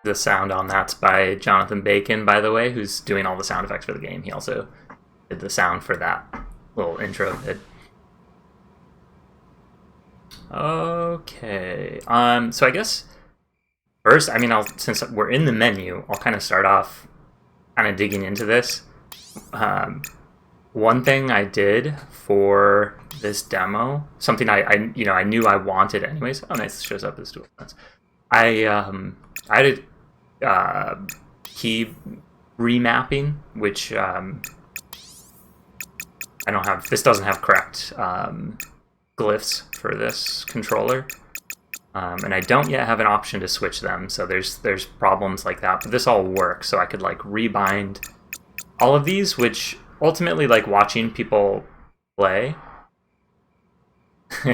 The sound on that's by Jonathan Bacon, by the way, who's doing all the sound effects for the game. He also did the sound for that little intro vid. Okay. So I guess first, I mean, since we're in the menu, I'll kind of start off kind of digging into this. One thing I did for this demo, something I knew I wanted anyways. Oh, nice, it shows up as dual sense. I did key remapping, which I don't have. This doesn't have correct glyphs for this controller, and I don't yet have an option to switch them. So there's problems like that. But this all works, so I could like rebind all of these, which ultimately, like watching people play.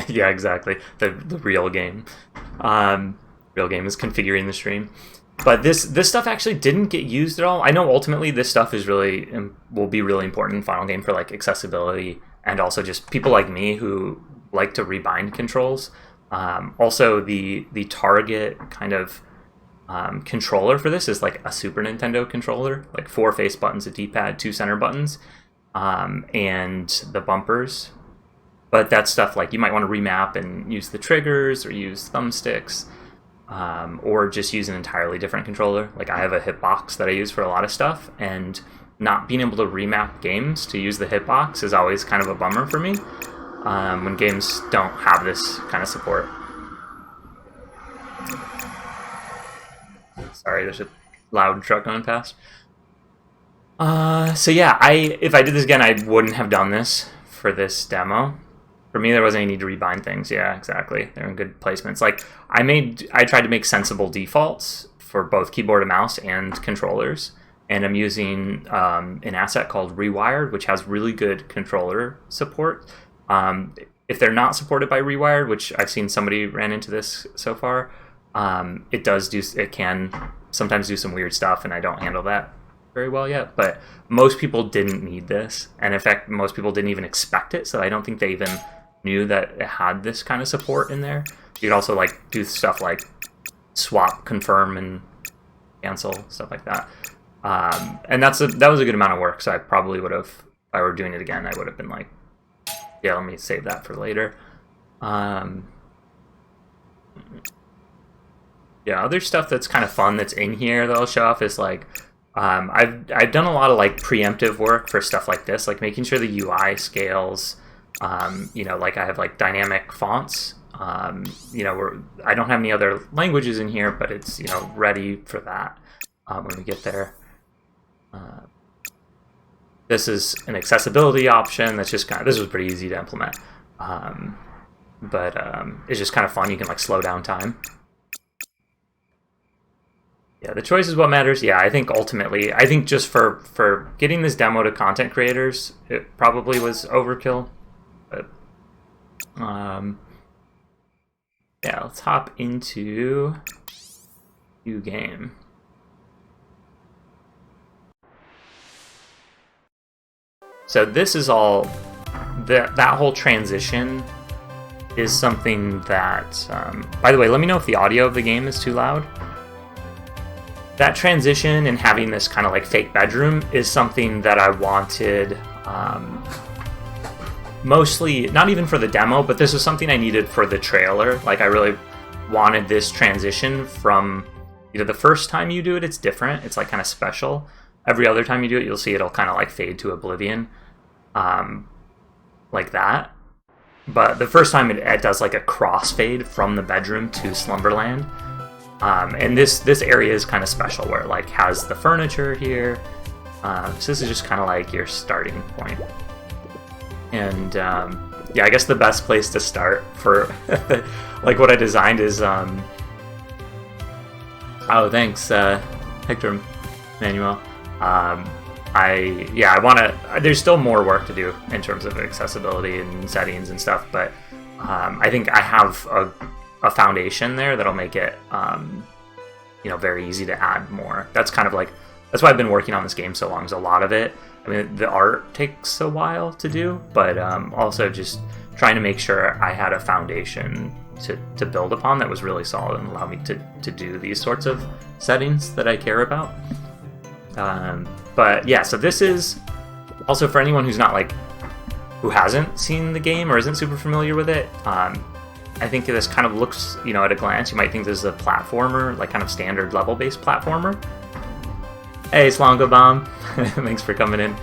Yeah, exactly. The real game. Real game is configuring the stream. But this stuff actually didn't get used at all. I know ultimately this stuff is will be really important in Final Game for like accessibility and also just people like me who like to rebind controls. Also, the target kind of controller for this is like a Super Nintendo controller, like 4 face buttons, a D-pad, 2 center buttons, and the bumpers. But that stuff, like you might want to remap and use the triggers or use thumbsticks. Or just use an entirely different controller. Like I have a hitbox that I use for a lot of stuff, and not being able to remap games to use the hitbox is always kind of a bummer for me when games don't have this kind of support. Sorry, there's a loud truck going past. So yeah, if I did this again, I wouldn't have done this for this demo. For me, there wasn't any need to rebind things. Yeah, exactly. They're in good placements. Like I tried to make sensible defaults for both keyboard and mouse and controllers, and I'm using an asset called Rewired, which has really good controller support. If they're not supported by Rewired, which I've seen somebody ran into this so far, it can sometimes do some weird stuff, and I don't handle that very well yet. But most people didn't need this, and in fact, most people didn't even expect it. So I don't think they even knew that it had this kind of support in there. You could also like do stuff like swap, confirm, and cancel, stuff like that. And that was a good amount of work. So I probably would have, if I were doing it again, I would have been like, yeah, let me save that for later. Yeah, other stuff that's kind of fun that's in here that I'll show off is like I've done a lot of like preemptive work for stuff like this, like making sure the UI scales. Like I have like dynamic fonts. I don't have any other languages in here, but it's ready for that when we get there. This is an accessibility option. That's just this was pretty easy to implement, but it's just kind of fun. You can like slow down time. Yeah, the choice is what matters. Yeah, I think ultimately, just for getting this demo to content creators, it probably was overkill. But yeah, let's hop into new game. So this is all that whole transition is something that. By the way, let me know if the audio of the game is too loud. That transition and having this kind of like fake bedroom is something that I wanted. Mostly, not even for the demo, but this was something I needed for the trailer. Like I really wanted this transition from, the first time you do it, it's different. It's like kind of special. Every other time you do it, you'll see it'll kind of like fade to oblivion, like that. But the first time it does like a crossfade from the bedroom to Slumberland. And this area is kind of special where it like has the furniture here. So this is just kind of like your starting point. And yeah, I guess the best place to start for like what I designed is oh, thanks Hector Manuel. I want to. There's still more work to do in terms of accessibility and settings and stuff, but I think I have a foundation there that'll make it very easy to add more. That's kind of like, that's why I've been working on this game so long, is a lot of it. I mean, the art takes a while to do, but also just trying to make sure I had a foundation to build upon that was really solid and allowed me to do these sorts of settings that I care about. But yeah, so this is also for anyone who's not like, who hasn't seen the game or isn't super familiar with it. I think this kind of looks, you know, at a glance, you might think this is a platformer, like kind of standard level-based platformer. Hey, Slongo Bomb, thanks for coming in.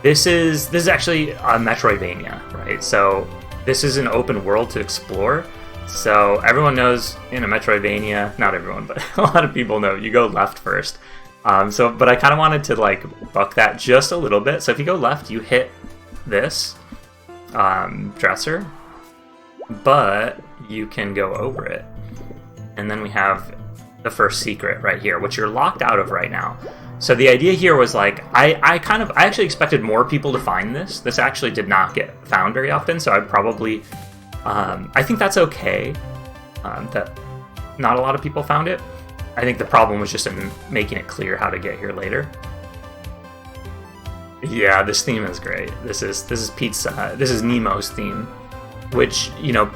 This is actually a Metroidvania, right? So this is an open world to explore. So everyone knows in a Metroidvania, not everyone, but a lot of people know you go left first. But I kind of wanted to like buck that just a little bit. So if you go left, you hit this dresser, but you can go over it. And then we have the first secret right here, which you're locked out of right now. So the idea here was like, I actually expected more people to find this. This actually did not get found very often, so I'd probably, I think that's okay, that not a lot of people found it. I think the problem was just in making it clear how to get here later. Yeah, this theme is great. This is Pizza. This is Nemo's theme, which, you know,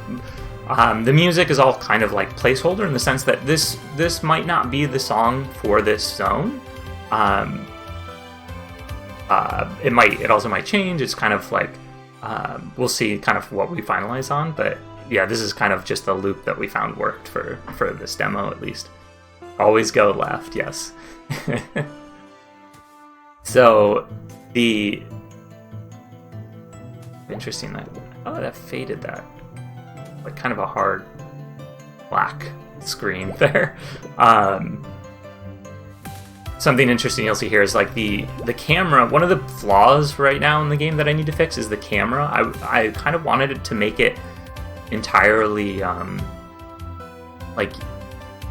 the music is all kind of like placeholder in the sense that this might not be the song for this zone. It also might change. It's kind of like we'll see kind of what we finalize on, but yeah, this is kind of just the loop that we found worked for this demo at least. Always go left, yes. So interesting that faded that, like kind of a hard black screen there. Something interesting you'll see here is like the camera. One of the flaws right now in the game that I need to fix is the camera. I kind of wanted it to make it entirely like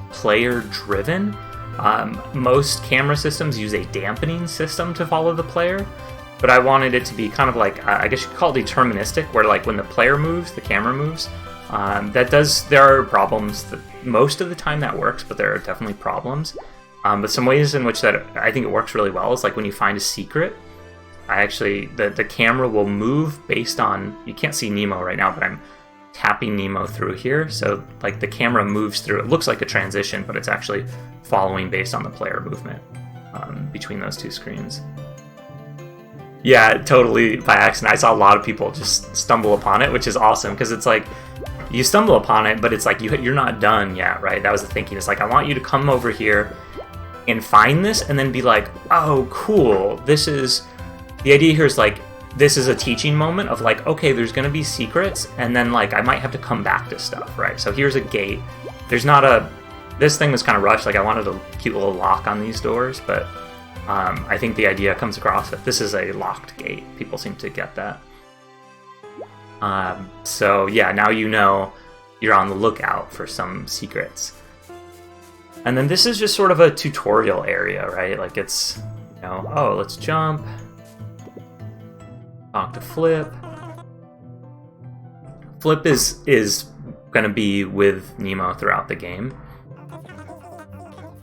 player driven. Most camera systems use a dampening system to follow the player, but I wanted it to be kind of like, I guess you could call it deterministic, where like when the player moves, the camera moves. There are problems. Most of the time that works, but there are definitely problems. But some ways in which that I think it works really well is like when you find a secret, the camera will move based on, you can't see Nemo right now, but I'm tapping Nemo through here, so like the camera moves through. It looks like a transition, but it's actually following based on the player movement between those two screens. Yeah, totally by accident. I saw a lot of people just stumble upon it, which is awesome, because it's like, you stumble upon it, but it's like you're not done yet, right? That was the thinking. It's like, I want you to come over here and find this, and then be like, oh, cool. The idea here is like, this is a teaching moment of like, okay, there's gonna be secrets, and then like I might have to come back to stuff, right? So here's a gate. This thing was kind of rushed. Like I wanted a cute little lock on these doors, but I think the idea comes across that this is a locked gate. People seem to get that. So yeah, now you know you're on the lookout for some secrets. And then this is just sort of a tutorial area, right? Like it's, you know, oh, let's jump. Talk to Flip. Flip is gonna be with Nemo throughout the game.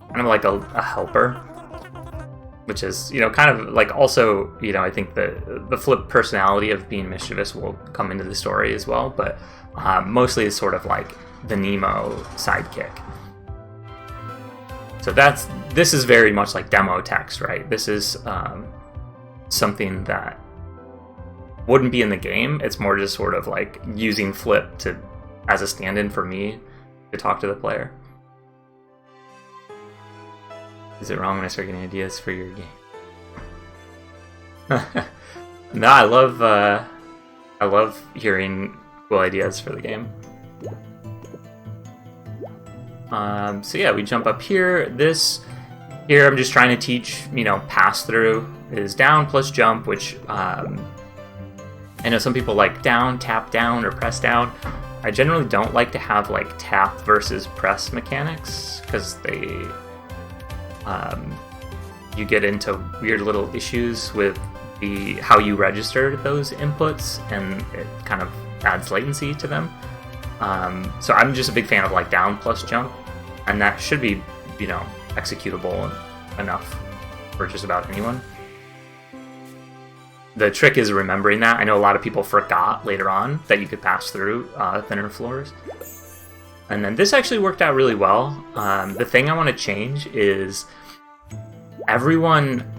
Kind of like a helper, which is, you know, kind of like also, you know, I think the Flip personality of being mischievous will come into the story as well, but mostly it's sort of like the Nemo sidekick. So this is very much like demo text, right? This is something that wouldn't be in the game. It's more just sort of like using Flip as a stand-in for me to talk to the player. Is it wrong when I start getting ideas for your game? No, I love hearing cool ideas for the game. So yeah, we jump up here. Here I'm just trying to teach, you know, pass through is down plus jump, which I know some people like down, tap down, or press down. I generally don't like to have like tap versus press mechanics, because you get into weird little issues with how you register those inputs, and it kind of adds latency to them. So I'm just a big fan of like down plus jump, and that should be, you know, executable enough for just about anyone. the trick is remembering that. I know a lot of people forgot later on that you could pass through thinner floors. And then this actually worked out really well. The thing I want to change is everyone...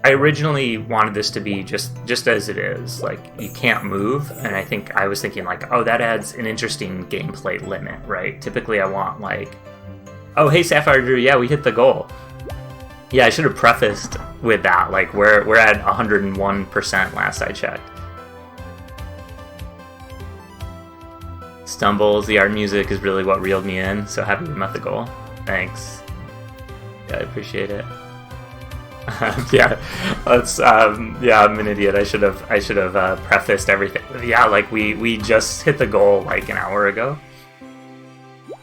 I originally wanted this to be just as it is. Like, you can't move, and I think I was thinking, like, oh, that adds an interesting gameplay limit, right? Typically I want, like, oh, hey, Sapphire Drew, yeah, we hit the goal. Yeah, I should have prefaced with that, like, we're at 101% last I checked. Stumbles, the art music is really what reeled me in, so happy we met the goal. Thanks. Yeah, I appreciate it. Yeah, that's yeah, I'm an idiot. I should have prefaced everything. Yeah, like we just hit the goal like an hour ago.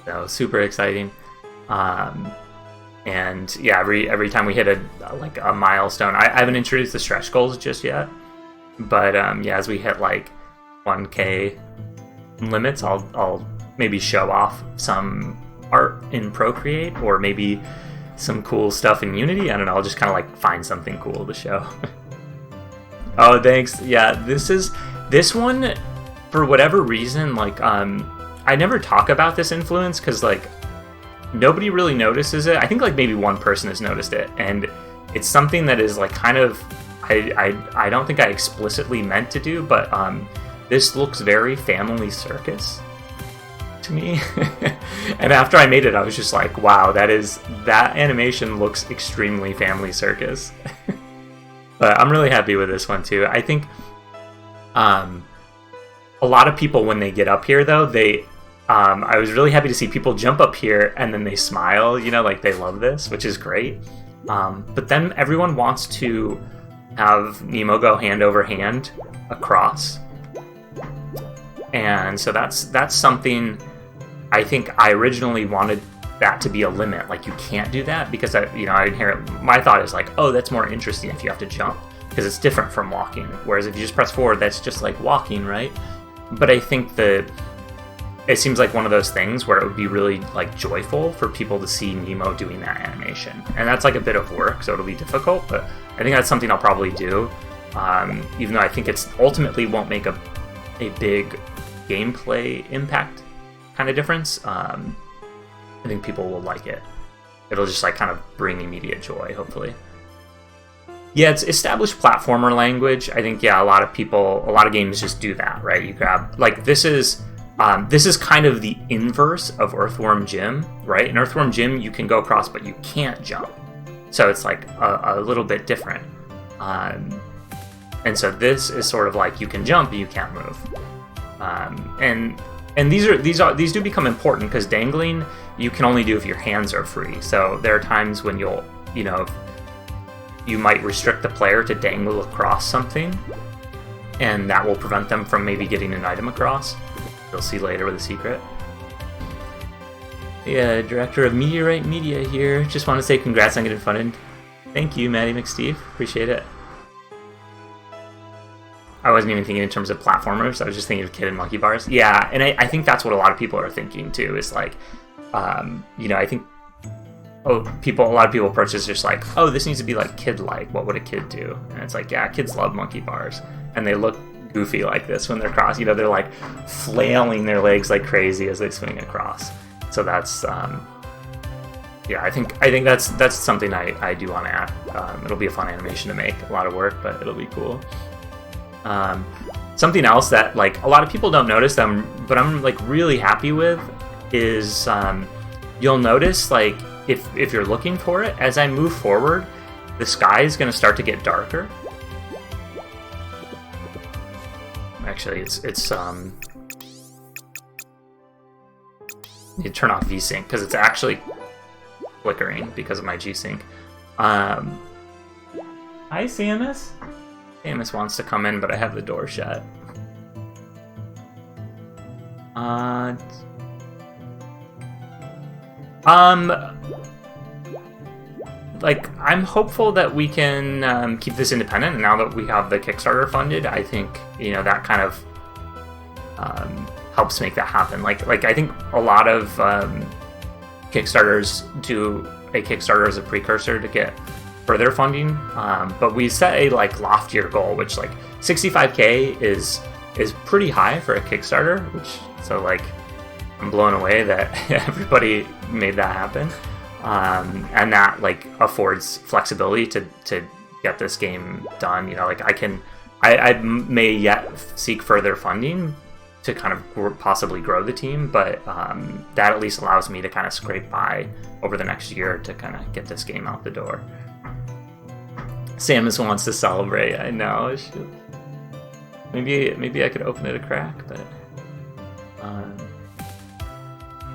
So super exciting. And yeah, every time we hit a milestone, I haven't introduced the stretch goals just yet. But yeah, as we hit like 1K limits, I'll maybe show off some art in Procreate, or maybe some cool stuff in Unity. I don't know, I'll just kind of like find something cool to show. Oh, thanks. Yeah, this one, for whatever reason, like, I never talk about this influence because, like, nobody really notices it. I think, like, maybe one person has noticed it, and it's something that is, like, kind of, I don't think I explicitly meant to do, but, this looks very Family Circus to me. And after I made it, I was just like, wow, that animation looks extremely Family Circus. But I'm really happy with this one too. I think a lot of people, when they get up here though, I was really happy to see people jump up here and then they smile, you know, like they love this, which is great. But then everyone wants to have Nemo go hand over hand across. And so that's something I think I originally wanted that to be a limit. Like, you can't do that because my thought is like, oh, that's more interesting if you have to jump because it's different from walking. Whereas if you just press forward, that's just like walking, right? But I think it seems like one of those things where it would be really like joyful for people to see Nemo doing that animation. And that's like a bit of work, so it'll be difficult, but I think that's something I'll probably do. Even though I think it's ultimately won't make a big gameplay impact kind of difference. I think people will like it. It'll just like kind of bring immediate joy, hopefully. Yeah, it's established platformer language. I think, yeah, a lot of games just do that, right? You grab, like, this is kind of the inverse of Earthworm Jim, right? In Earthworm Jim, you can go across, but you can't jump. So it's like a little bit different. And so this is sort of like you can jump, but you can't move. And these do become important because dangling you can only do if your hands are free. So there are times when you might restrict the player to dangle across something, and that will prevent them from maybe getting an item across. You'll see later with a secret. Yeah, director of Meteorite Media here. Just want to say congrats on getting funded. Thank you, Maddie McSteve. Appreciate it. I wasn't even thinking in terms of platformers. I was just thinking of Kid and Monkey Bars. Yeah, and I think that's what a lot of people are thinking too. Is like, I think a lot of people approach this just like, oh, this needs to be like kid-like. What would a kid do? And it's like, yeah, kids love monkey bars, and they look goofy like this when they're cross. You know, they're like flailing their legs like crazy as they swing across. So that's, yeah, I think that's something I do want to add. It'll be a fun animation to make. A lot of work, but it'll be cool. Something else that like a lot of people don't notice but I'm like really happy with is you'll notice like if you're looking for it, as I move forward, the sky is going to start to get darker. Actually, it's you turn off VSync because it's actually flickering because of my G-Sync. Hi, Samus. Samus wants to come in, but I have the door shut. Like, I'm hopeful that we can keep this independent, and now that we have the Kickstarter funded, I think, that kind of helps make that happen. Like I think a lot of Kickstarters do a Kickstarter as a precursor to get further funding, but we set a like loftier goal, which like 65K is pretty high for a Kickstarter, which so like I'm blown away that everybody made that happen, and that like affords flexibility to get this game done. You know, like I may yet seek further funding to kind of possibly grow the team, but that at least allows me to kind of scrape by over the next year to kind of get this game out the door. Samus wants to celebrate. I know. Maybe I could open it a crack, but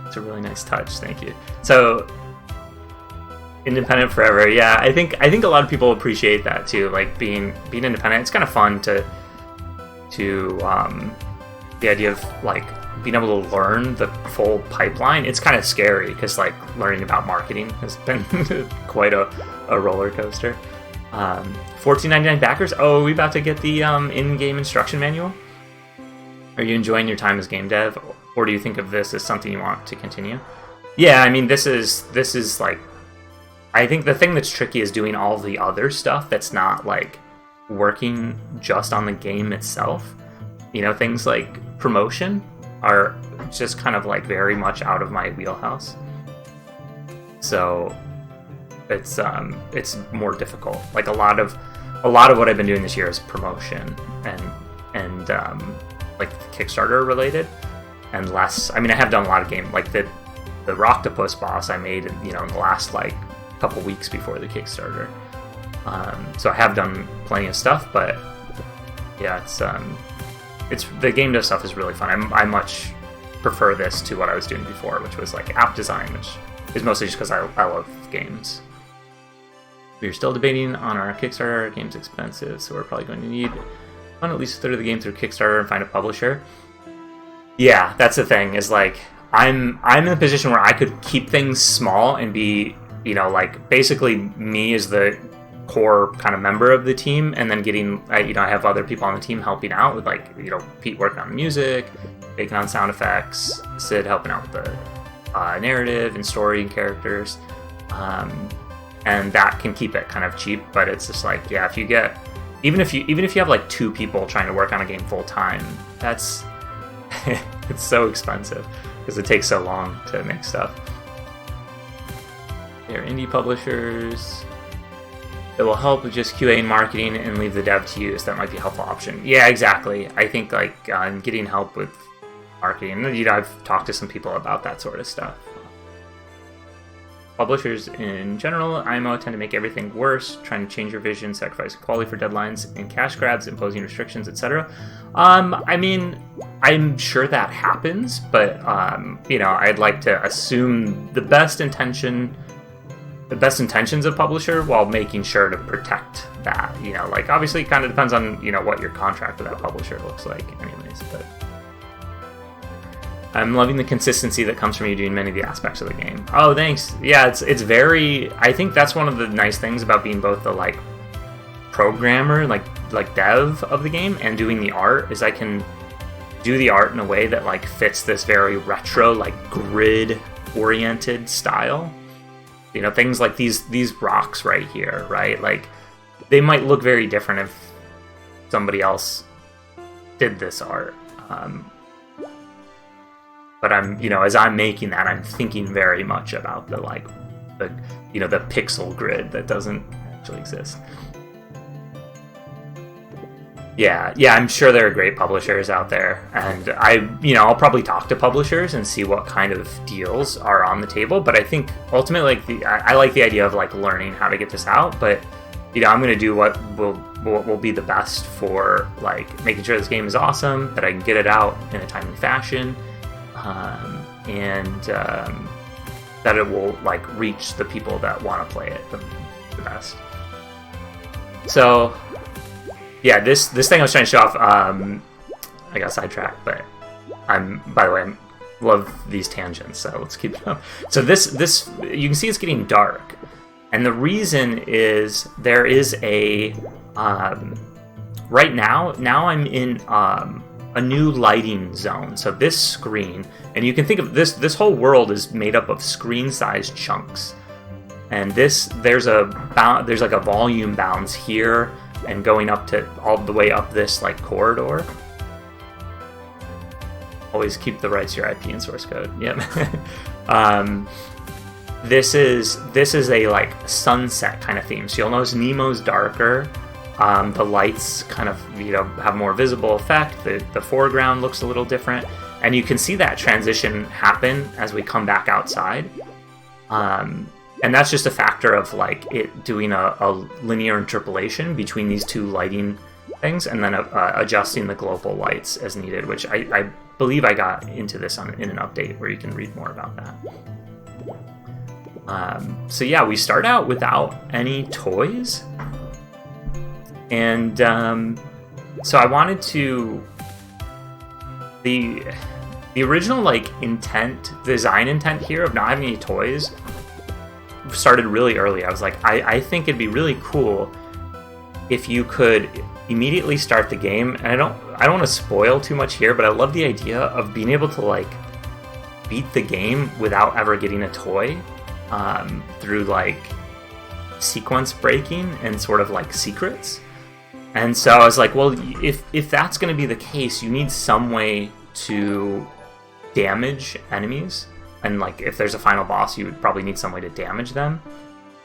it's a really nice touch. Thank you. So, independent forever. Yeah, I think a lot of people appreciate that too. Like being independent. It's kind of fun to the idea of like being able to learn the full pipeline. It's kind of scary because like learning about marketing has been quite a roller coaster. $14.99 backers. Oh, are we about to get the in-game instruction manual? Are you enjoying your time as game dev, or do you think of this as something you want to continue? Yeah, I mean, this is like, I think the thing that's tricky is doing all the other stuff that's not like working just on the game itself. You know, things like promotion are just kind of like very much out of my wheelhouse. So it's more difficult. Like a lot of what I've been doing this year is promotion and like Kickstarter related, and less. I mean, I have done a lot of game like the Rocktopus boss I made, you know, in the last like couple weeks before the Kickstarter. So I have done plenty of stuff, but yeah, it's the game dev stuff is really fun. I much prefer this to what I was doing before, which was like app design, which is mostly just because I love games. We're still debating on our Kickstarter. Our game's expensive, so we're probably going to need fund at least a third of the game through Kickstarter and find a publisher. Yeah, that's the thing. Is like I'm in a position where I could keep things small and be, you know, like basically me as the core kind of member of the team, and then getting, you know, I have other people on the team helping out with, like, you know, Pete working on the music, taking on sound effects, Sid helping out with the narrative and story and characters, and that can keep it kind of cheap. But it's just like, yeah, if you get even if you have like 2 people trying to work on a game full time, that's it's so expensive because it takes so long to make stuff. They're indie publishers. It will help with just QA and marketing and leave the dev to use. That might be a helpful option. Yeah, exactly. I think like getting help with marketing. You know, I've talked to some people about that sort of stuff. Publishers in general, IMO, tend to make everything worse, trying to change your vision, sacrifice quality for deadlines and cash grabs, imposing restrictions, etc. I mean, I'm sure that happens, but you know, I'd like to assume the best intentions of publisher while making sure to protect that. You know, like obviously it kind of depends on, you know, what your contract with that publisher looks like anyways, but I'm loving the consistency that comes from you doing many of the aspects of the game. Oh, thanks. Yeah, it's very, I think that's one of the nice things about being both the like programmer, like dev of the game, and doing the art, is I can do the art in a way that like fits this very retro, like grid oriented style. You know, things like these rocks right here, right? Like, they might look very different if somebody else did this art. But I'm, you know, as I'm making that, I'm thinking very much about the you know, the pixel grid that doesn't actually exist. Yeah, I'm sure there are great publishers out there, and I'll probably talk to publishers and see what kind of deals are on the table. But I think ultimately, like I like the idea of like learning how to get this out. But you know, I'm going to do what will be the best for like making sure this game is awesome, that I can get it out in a timely fashion, and that it will like reach the people that want to play it the best. So. Yeah, this thing I was trying to show off, I got sidetracked, but by the way, I love these tangents, so let's keep it up. So this, you can see it's getting dark, and the reason is there is a, right now I'm in a new lighting zone. So this screen, and you can think of this whole world is made up of screen-sized chunks. And there's like a volume bounds here and going up to all the way up this like corridor. Always keep the rights to your IP and source code. Yep. This is a like sunset kind of theme. So you'll notice Nemo's darker. The lights kind of have more visible effect. The foreground looks a little different, and you can see that transition happen as we come back outside. And that's just a factor of like it doing a linear interpolation between these two lighting things, and then adjusting the global lights as needed, which I believe I got into this in an update where you can read more about that. So yeah, we start out without any toys, and so I wanted to the original like design intent here of not having any toys started really early. I was like, I think it'd be really cool if you could immediately start the game, and I don't want to spoil too much here, but I love the idea of being able to like beat the game without ever getting a toy, through like sequence breaking and sort of like secrets. And so I was like, well, if that's going to be the case, you need some way to damage enemies. And like if there's a final boss, you would probably need some way to damage them.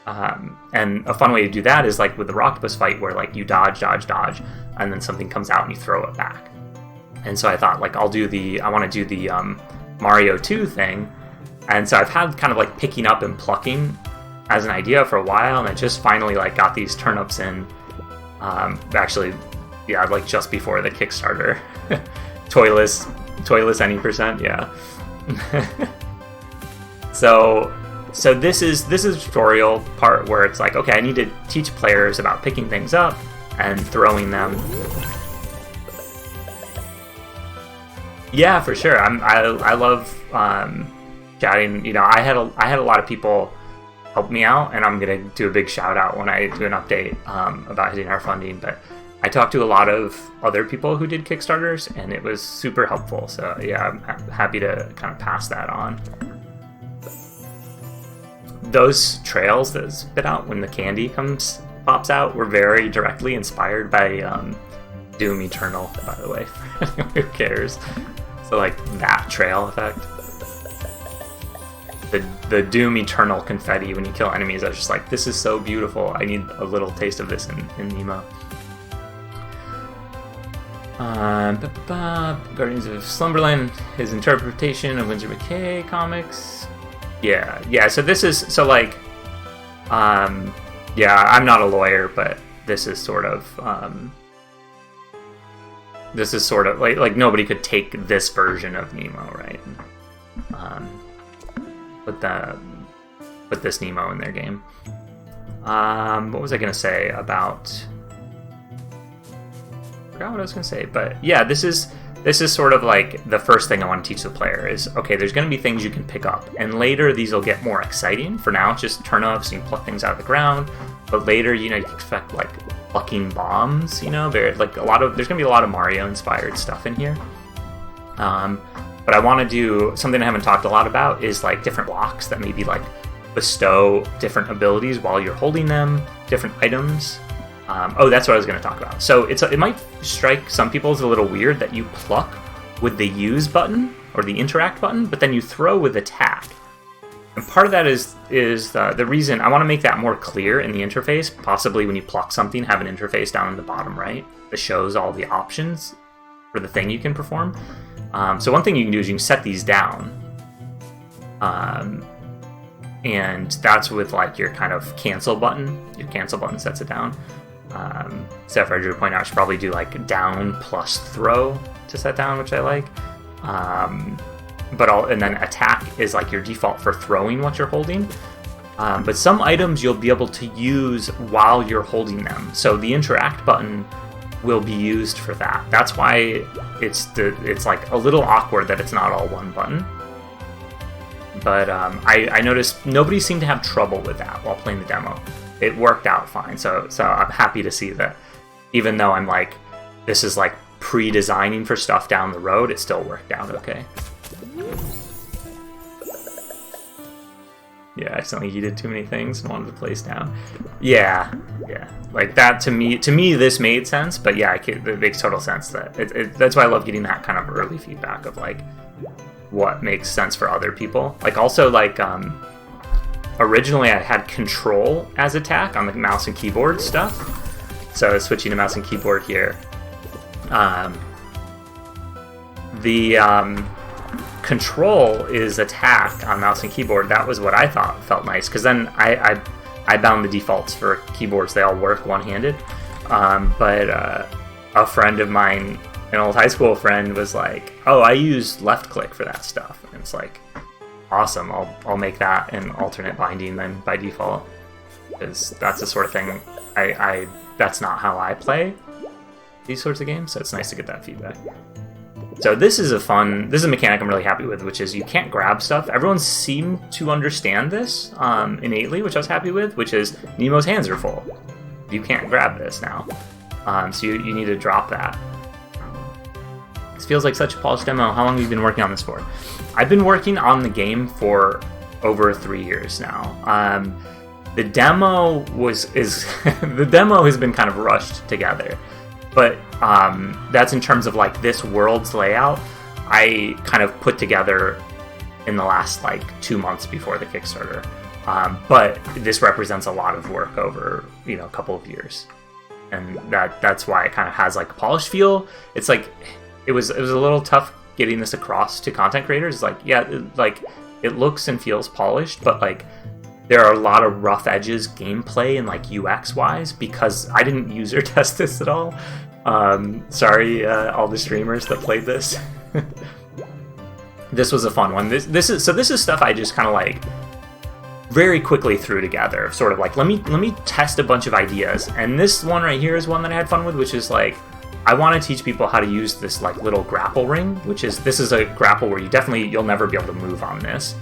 And a fun way to do that is like with the octopus fight, where like you dodge, and then something comes out and you throw it back. And so I thought like I want to do the Mario 2 thing. And so I've had kind of like picking up and plucking as an idea for a while, and I just finally like got these turnips in. Actually, yeah, like just before the Kickstarter. Toyless any percent, yeah. So this is the tutorial part where it's like, okay, I need to teach players about picking things up and throwing them. Yeah, for sure. I love chatting. I had a lot of people help me out, and I'm gonna do a big shout out when I do an update about hitting our funding. But I talked to a lot of other people who did Kickstarters, and it was super helpful. So yeah, I'm happy to kind of pass that on. Those trails that spit out when the candy pops out were very directly inspired by Doom Eternal, by the way. Who cares? So like that trail effect. The Doom Eternal confetti when you kill enemies, I was just like, this is so beautiful. I need a little taste of this in Nemo. Guardians of Slumberland, his interpretation of Winsor McKay comics. Yeah, so this is, so like, yeah, I'm not a lawyer, but this is sort of like nobody could take this version of Nemo, right? Put this Nemo in their game. What was I gonna say about? I forgot what I was gonna say, but yeah, this is sort of like the first thing I want to teach the player is, okay, there's going to be things you can pick up, and later these will get more exciting. For now, it's just turnips, you can pluck things out of the ground, but later, you can expect like plucking bombs, there's going to be a lot of Mario-inspired stuff in here. But I want to do something I haven't talked a lot about is like different blocks that maybe like bestow different abilities while you're holding them, different items. That's what I was going to talk about. So it might strike some people as a little weird that you pluck with the use button or the interact button, but then you throw with attack. And part of that is the reason I want to make that more clear in the interface. Possibly when you pluck something, have an interface down in the bottom right that shows all the options for the thing you can perform. So one thing you can do is you can set these down. And that's with like your kind of cancel button. Your cancel button sets it down. Steph Roger point out I should probably do like down plus throw to set down, which I like. And then attack is like your default for throwing what you're holding. But some items you'll be able to use while you're holding them. So the interact button will be used for that. That's why it's like a little awkward that it's not all one button. But I noticed nobody seemed to have trouble with that while playing the demo. It worked out fine, so I'm happy to see that. Even though I'm like, this is like pre-designing for stuff down the road, it still worked out okay. Yeah, I accidentally yeeted too many things and wanted to place down. Yeah, like that to me this made sense, but yeah, it makes total sense. That's why I love getting that kind of early feedback of like what makes sense for other people. Like also like originally I had control as attack on the mouse and keyboard stuff, so switching to mouse and keyboard here. The control is attack on mouse and keyboard. That was what I thought felt nice, because then I bound the defaults for keyboards. They all work one-handed. But a friend of mine, an old high school friend, was like, "Oh, I use left click for that stuff." And it's like, awesome. I'll make that an alternate binding then by default, because that's the sort of thing that's not how I play these sorts of games. So it's nice to get that feedback. So this is a mechanic I'm really happy with, which is you can't grab stuff. Everyone seemed to understand this innately, which I was happy with, which is Nemo's hands are full. You can't grab this now. So you need to drop that. This feels like such a polished demo. How long have you been working on this for? I've been working on the game for over 3 years now. The demo the demo has been kind of rushed together. But that's in terms of like this world's layout. I kind of put together in the last like 2 months before the Kickstarter. But this represents a lot of work over a couple of years, and that's why it kind of has like a polished feel. It's like it was a little tough getting this across to content creators. Like it looks and feels polished, but like there are a lot of rough edges gameplay and like UX wise, because I didn't user test this at all. Sorry, all the streamers that played this. This was a fun one. This is stuff I just kind of like very quickly threw together. Sort of like let me test a bunch of ideas. And this one right here is one that I had fun with, which is like I want to teach people how to use this like little grapple ring, this is a grapple where you'll never be able to move on this.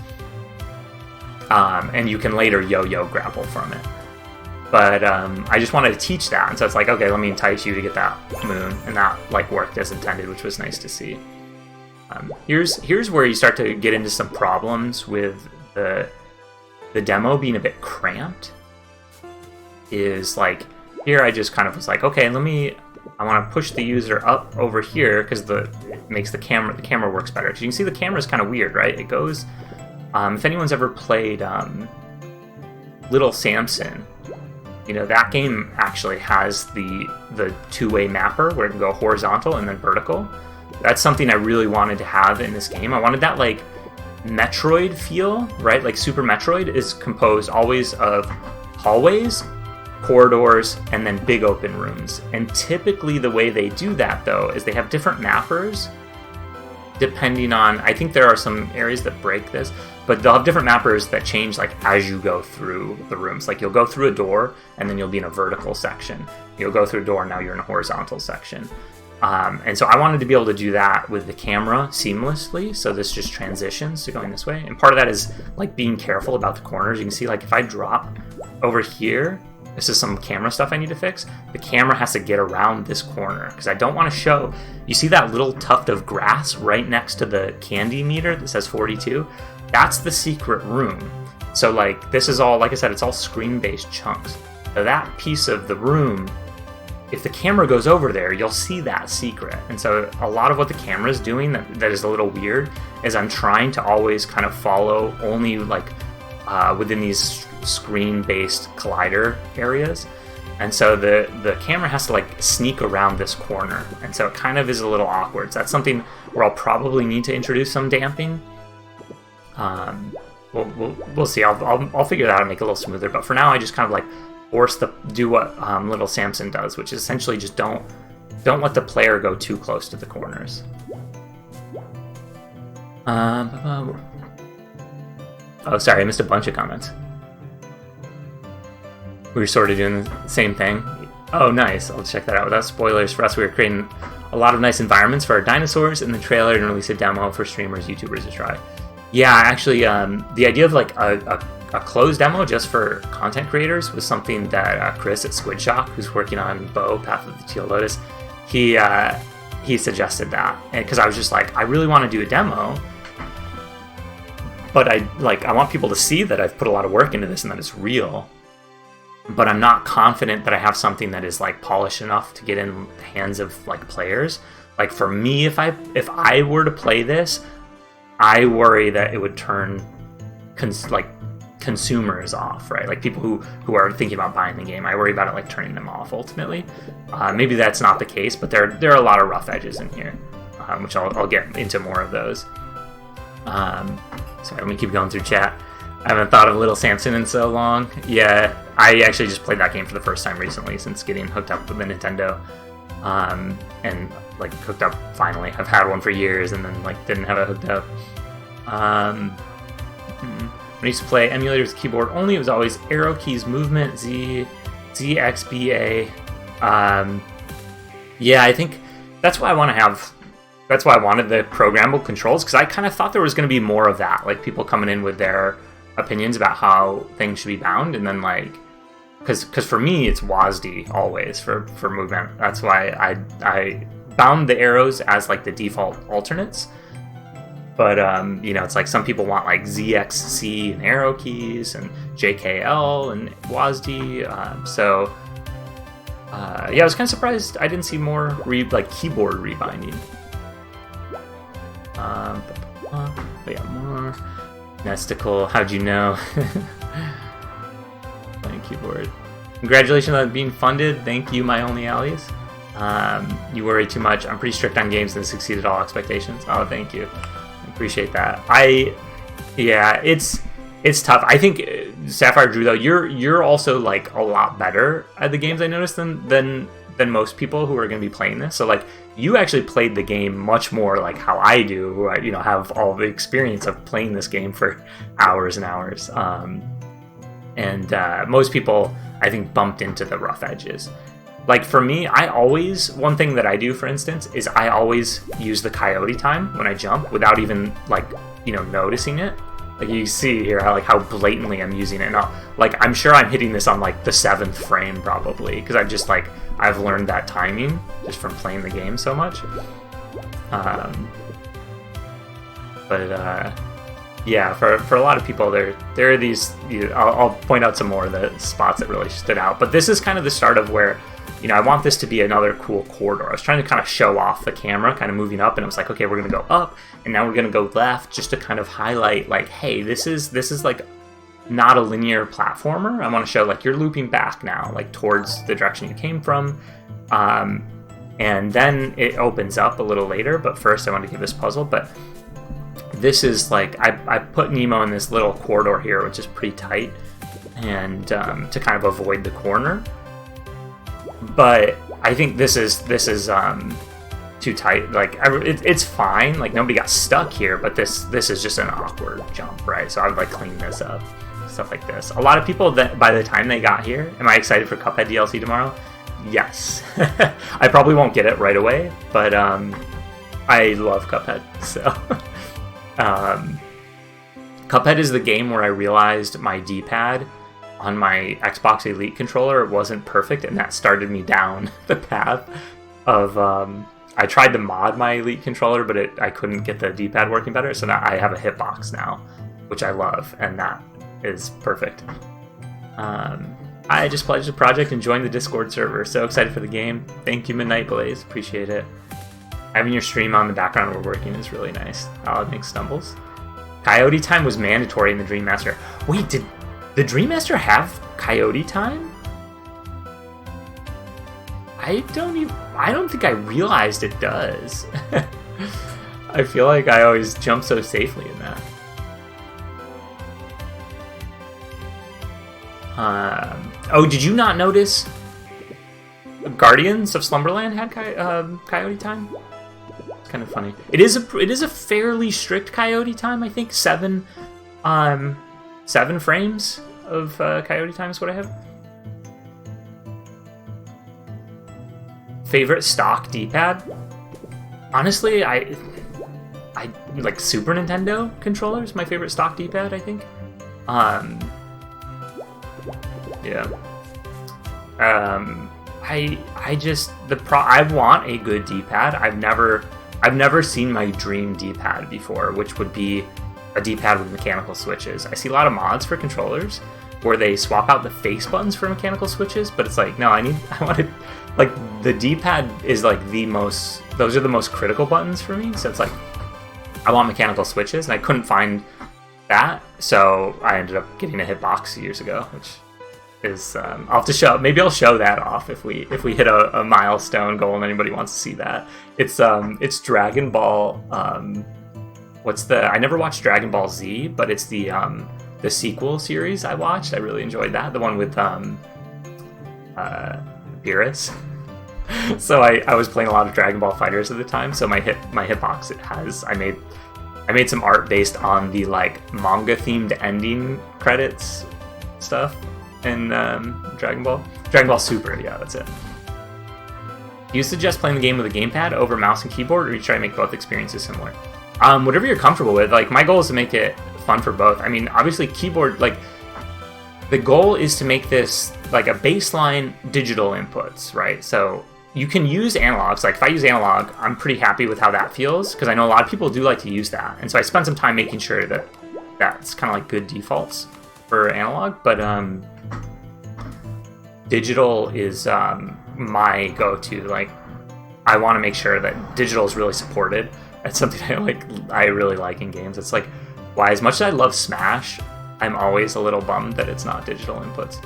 And you can later yo-yo grapple from it. But I just wanted to teach that, and so it's like, okay, let me entice you to get that moon, and that like worked as intended, which was nice to see. Here's where you start to get into some problems with the demo being a bit cramped. Is like here I just kind of was like, okay, I want to push the user up over here because it makes the camera works better. Because you can see the camera is kind of weird, right? It goes. If anyone's ever played Little Samson, that game actually has the two-way mapper where it can go horizontal and then vertical. That's something I really wanted to have in this game. I wanted that like Metroid feel, right? Like Super Metroid is composed always of hallways, corridors, and then big open rooms. And typically the way they do that, though, is they have different mappers depending on, I think there are some areas that break this, but they'll have different mappers that change like as you go through the rooms. Like you'll go through a door and then you'll be in a vertical section. You'll go through a door and now you're in a horizontal section. And so I wanted to be able to do that with the camera seamlessly, so this just transitions to going this way. And part of that is like being careful about the corners. You can see like if I drop over here, this is some camera stuff I need to fix. The camera has to get around this corner because I don't want to show. You see that little tuft of grass right next to the candy meter that says 42? That's the secret room. So like this is all, like I said, it's all screen-based chunks. So that piece of the room, if the camera goes over there, you'll see that secret. And so a lot of what the camera is doing that is a little weird is I'm trying to always kind of follow only like within these screen-based collider areas. And so the camera has to like sneak around this corner. And so it kind of is a little awkward. So that's something where I'll probably need to introduce some damping. We'll see. I'll figure that out and make it a little smoother. But for now, I just kind of like do what Little Samson does, which is essentially just don't let the player go too close to the corners. Oh, sorry, I missed a bunch of comments. We were sort of doing the same thing. Oh, nice. I'll check that out. Without spoilers for us, we were creating a lot of nice environments for our dinosaurs in the trailer and release a demo for streamers, YouTubers to try. Yeah, actually, the idea of like a closed demo just for content creators was something that Chris at Squidshock, who's working on Bo, Path of the Teal Lotus, he suggested that. Because I was just like, I really want to do a demo, but I want people to see that I've put a lot of work into this and that it's real. But I'm not confident that I have something that is like polished enough to get in the hands of like players. Like for me, if I were to play this, I worry that it would turn consumers off, right? Like people who are thinking about buying the game. I worry about it like turning them off ultimately. Maybe that's not the case, but there are a lot of rough edges in here, which I'll get into more of those. Sorry, let me keep going through chat. I haven't thought of Little Samson in so long. Yeah, I actually just played that game for the first time recently since getting hooked up with the Nintendo. And like hooked up finally. I've had one for years and then like didn't have it hooked up. When I used to play emulators with keyboard only, it was always arrow keys, movement, Z, X, B, A. Yeah, I think that's why I want to have. That's why I wanted the programmable controls, because I kind of thought there was going to be more of that, like people coming in with their opinions about how things should be bound, and then like, because for me it's WASD always for movement. That's why I bound the arrows as like the default alternates. But you know, it's like some people want like ZXC and arrow keys and JKL and WASD. So yeah, I was kind of surprised I didn't see more like keyboard rebinding. But yeah, more. Nesticle, how'd you know? Playing keyboard. Congratulations on being funded. Thank you, my only allies. You worry too much. I'm pretty strict on games that succeeded all expectations. Oh, thank you. I appreciate that. Yeah, it's tough. I think Sapphire Drew though, you're also like a lot better at the games I noticed than most people who are going to be playing this. So like you actually played the game much more like how I do, who I, you know, have all the experience of playing this game for hours and hours. And most people, I think, bumped into the rough edges. Like for me, one thing that I do, for instance, is I always use the coyote time when I jump without even like, you know, noticing it. Like you see here how blatantly I'm using it. Now, like I'm sure I'm hitting this on like the 7th frame probably, because I've learned that timing just from playing the game so much. Yeah, for a lot of people, there are these. I'll point out some more of the spots that really stood out. But this is kind of the start of where, you know, I want this to be another cool corridor. I was trying to kind of show off the camera, kind of moving up, and I was like, okay, we're gonna go up, and now we're gonna go left, just to kind of highlight, like, hey, this is like not a linear platformer. I want to show like you're looping back now, like towards the direction you came from, and then it opens up a little later. But first, I want to give this puzzle. But this is like I put Nemo in this little corridor here, which is pretty tight, and to kind of avoid the corner. But I think this is too tight. Like it's fine. Like nobody got stuck here, but this is just an awkward jump, right? So I would like clean this up, stuff like this. A lot of people that by the time they got here, am I excited for Cuphead DLC tomorrow? Yes. I probably won't get it right away, but I love Cuphead. So Cuphead is the game where I realized my D-pad on my Xbox Elite controller wasn't perfect, and that started me down the path of I tried to mod my Elite controller, but I couldn't get the D-pad working better, so now I have a hitbox now, which I love, and that is perfect. I just pledged the project and joined the Discord server. So excited for the game. Thank you, Midnight Blaze. Appreciate it. Having your stream on the background while working is really nice. I'll make stumbles. Coyote time was mandatory in the Dream Master. Wait, did the Dream Master have Coyote time? I don't think I realized it does. I feel like I always jump so safely in that. Oh, did you not notice Guardians of Slumberland had Coyote time? It's kind of funny. It is a fairly strict Coyote time. I think 7 frames of Coyote time is what I have. Favorite stock D-pad? Honestly, I like Super Nintendo controllers. My favorite stock D-pad, I think. Yeah. I want a good D-pad. I've never seen my dream D-pad before, which would be a D-pad with mechanical switches. I see a lot of mods for controllers where they swap out the face buttons for mechanical switches, but it's like, no, I want it, like, the D-pad is like those are the most critical buttons for me, so it's like, I want mechanical switches, and I couldn't find that, so I ended up getting a hitbox years ago, which is, I'll have to show, maybe I'll show that off if we hit a milestone goal and anybody wants to see that. It's Dragon Ball, I never watched Dragon Ball Z, but it's the sequel series I watched. I really enjoyed that, the one with Beerus. So I was playing a lot of Dragon Ball Fighters at the time, so my hitbox, I made some art based on the like manga themed ending credits stuff in Dragon Ball Super. Yeah, that's it. Do you suggest playing the game with a gamepad over mouse and keyboard, or you try to make both experiences similar? Whatever you're comfortable with. Like, my goal is to make it fun for both. I mean, obviously keyboard, like, the goal is to make this like a baseline digital inputs, right? So you can use analogs. Like, if I use analog, I'm pretty happy with how that feels, because I know a lot of people do like to use that. And so I spent some time making sure that that's kind of like good defaults for analog. But digital is my go-to. Like, I want to make sure that digital is really supported. That's something I really like in games. It's like, why, as much as I love Smash, I'm always a little bummed that it's not digital inputs.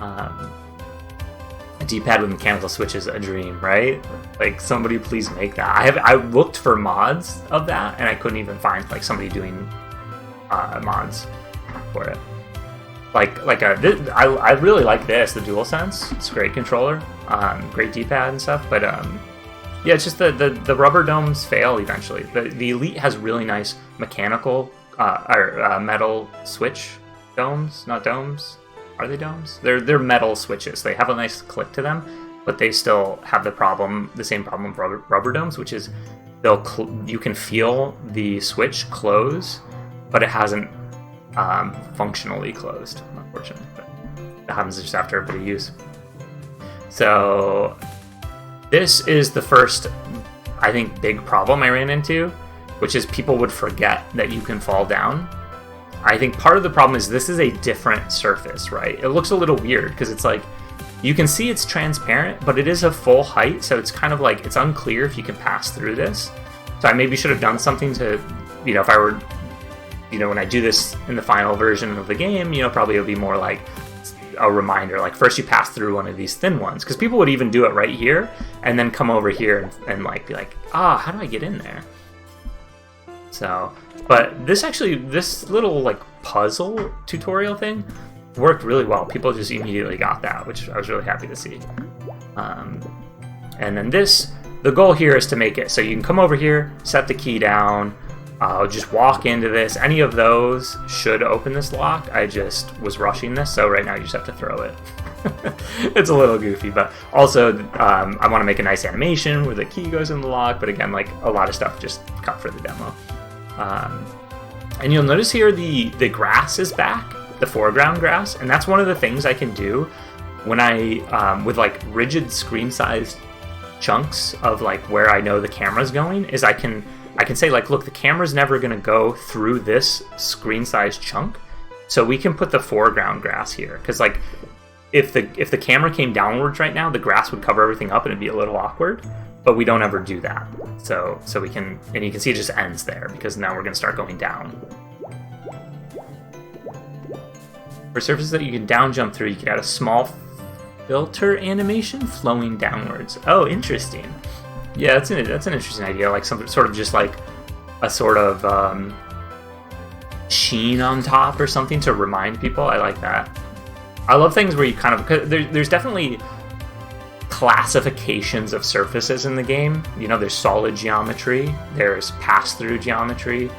A D-pad with mechanical switch is a dream, right? Like, somebody please make that. I looked for mods of that, and I couldn't even find like somebody doing mods for it. I really like this, the DualSense. It's a great controller, great D-pad and stuff. But yeah, it's just the rubber domes fail eventually. The Elite has really nice mechanical metal switch domes, not domes. Are they domes? They're metal switches. They have a nice click to them, but they still have the same problem of rubber domes, which is you can feel the switch close, but it hasn't functionally closed, unfortunately. But that happens just after a bit of use. So this is the first, I think, big problem I ran into, which is people would forget that you can fall down. I think part of the problem is this is a different surface, right? It looks a little weird because it's like, you can see it's transparent, but it is a full height, so it's kind of like, it's unclear if you can pass through this. So I maybe should have done something to, if I were, when I do this in the final version of the game, probably it would be more like a reminder, like, first you pass through one of these thin ones, because people would even do it right here, and then come over here and like, be like, how do I get in there? So, but this little like puzzle tutorial thing worked really well. People just immediately got that, which I was really happy to see. And then the goal here is to make it so you can come over here, set the key down, just walk into this. Any of those should open this lock. I just was rushing this, so right now you just have to throw it. It's a little goofy, but also I want to make a nice animation where the key goes in the lock, but again, like, a lot of stuff just cut for the demo. And you'll notice here the grass is back, the foreground grass, and that's one of the things I can do when I, with like rigid screen-sized chunks of like where I know the camera's going, is I can say, like, look, the camera's never going to go through this screen-sized chunk, so we can put the foreground grass here, because like if the camera came downwards right now, the grass would cover everything up and it'd be a little awkward. But we don't ever do that. So we can, and you can see it just ends there, because now we're going to start going down. For surfaces that you can down jump through, you can add a small filter animation flowing downwards. Oh, interesting. Yeah, that's an interesting idea. Like some sort of just like a sort of sheen on top or something to remind people. I like that. I love things where you kind of, there's definitely classifications of surfaces in the game. There's solid geometry, there's pass-through geometry,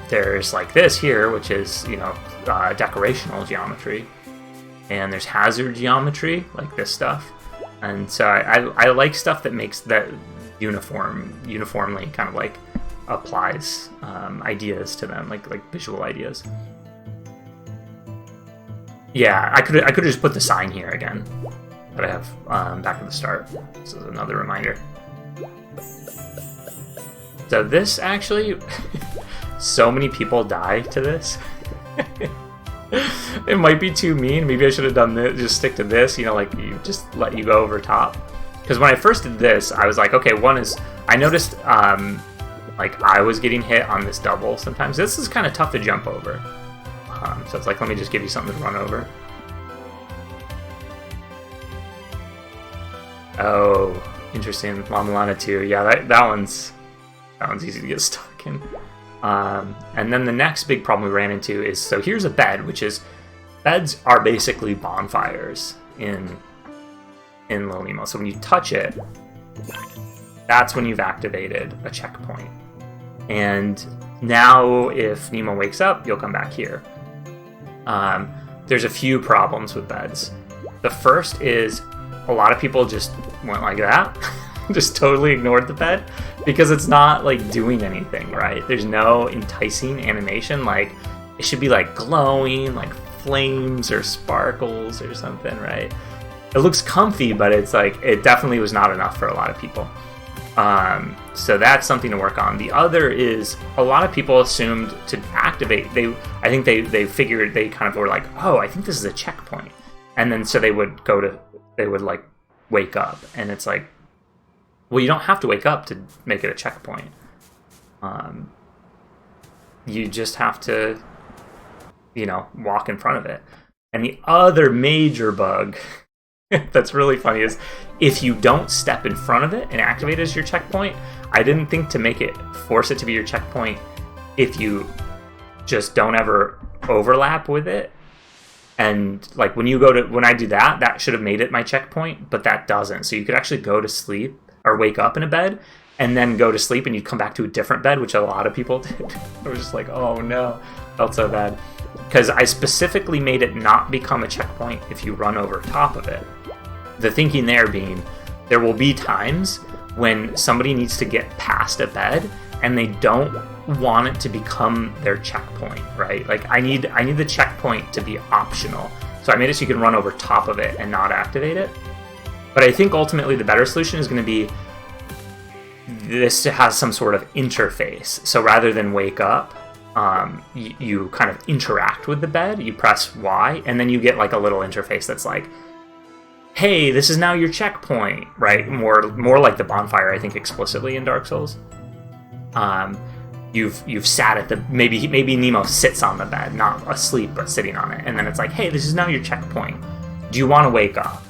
there's like this here, which is decorational geometry, and there's hazard geometry, like this stuff. And so I like stuff that makes that uniformly kind of like applies ideas to them, like visual ideas. Yeah, I could have just put the sign here again that I have back at the start. This is another reminder. So this actually, so many people die to this. It might be too mean. Maybe I should have done this. Just stick to this. You know, like you just let you go over top. Because when I first did this, I was like, okay, one is I noticed like I was getting hit on this double sometimes. This is kind of tough to jump over. So it's like, let me just give you something to run over. Oh, interesting. La Milana 2. Yeah, that one's easy to get stuck in. And then the next big problem we ran into is, so here's a bed, which is, beds are basically bonfires in Little Nemo. So when you touch it, that's when you've activated a checkpoint. And now if Nemo wakes up, you'll come back here. There's a few problems with beds. The first is a lot of people just went like that, just totally ignored the bed, because it's not like doing anything, right? There's no enticing animation. Like it should be like glowing, like flames or sparkles or something, right? It looks comfy, but it's like, it definitely was not enough for a lot of people. So that's something to work on. The other is a lot of people assumed to activate, I think they figured, they kind of were like, oh, I think this is a checkpoint. And then so they would like wake up, and it's like, well, you don't have to wake up to make it a checkpoint. You just have to, you know, walk in front of it. And the other major bug that's really funny is if you don't step in front of it and activate it as your checkpoint, I didn't think to make it, force it to be your checkpoint if you just don't ever overlap with it. And like when I do that, that should have made it my checkpoint, but that doesn't. So you could actually go to sleep or wake up in a bed and then go to sleep, and you'd come back to a different bed, which a lot of people did. I was just like, oh no, felt so bad. Because I specifically made it not become a checkpoint if you run over top of it. The thinking there being, there will be times when somebody needs to get past a bed and they don't want it to become their checkpoint, right? Like I need the checkpoint to be optional. So I made it so you can run over top of it and not activate it. But I think ultimately the better solution is going to be this has some sort of interface. So rather than wake up, you kind of interact with the bed. You press Y, and then you get like a little interface that's like, hey, this is now your checkpoint, right? More like the bonfire, I think, explicitly in Dark Souls. You've sat at the, maybe Nemo sits on the bed, not asleep, but sitting on it, and then it's like, hey, this is now your checkpoint. Do you want to wake up?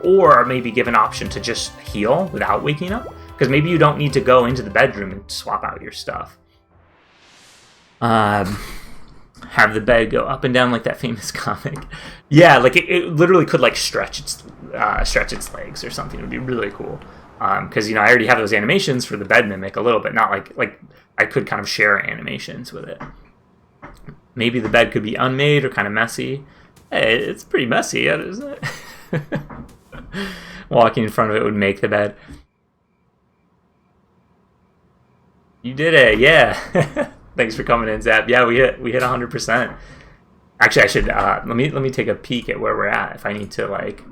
Or maybe give an option to just heal without waking up, because maybe you don't need to go into the bedroom and swap out your stuff. Have the bed go up and down like that famous comic. Yeah, like it literally could like stretch its legs or something. It would be really cool. Because I already have those animations for the bed mimic a little bit, not like I could kind of share animations with it. Maybe the bed could be unmade or kind of messy. Hey, it's pretty messy, isn't it? Walking in front of it would make the bed. You did it, yeah. Thanks for coming in, Zap. Yeah, we hit 100%. Actually, I should let me take a peek at where we're at. If I need to like,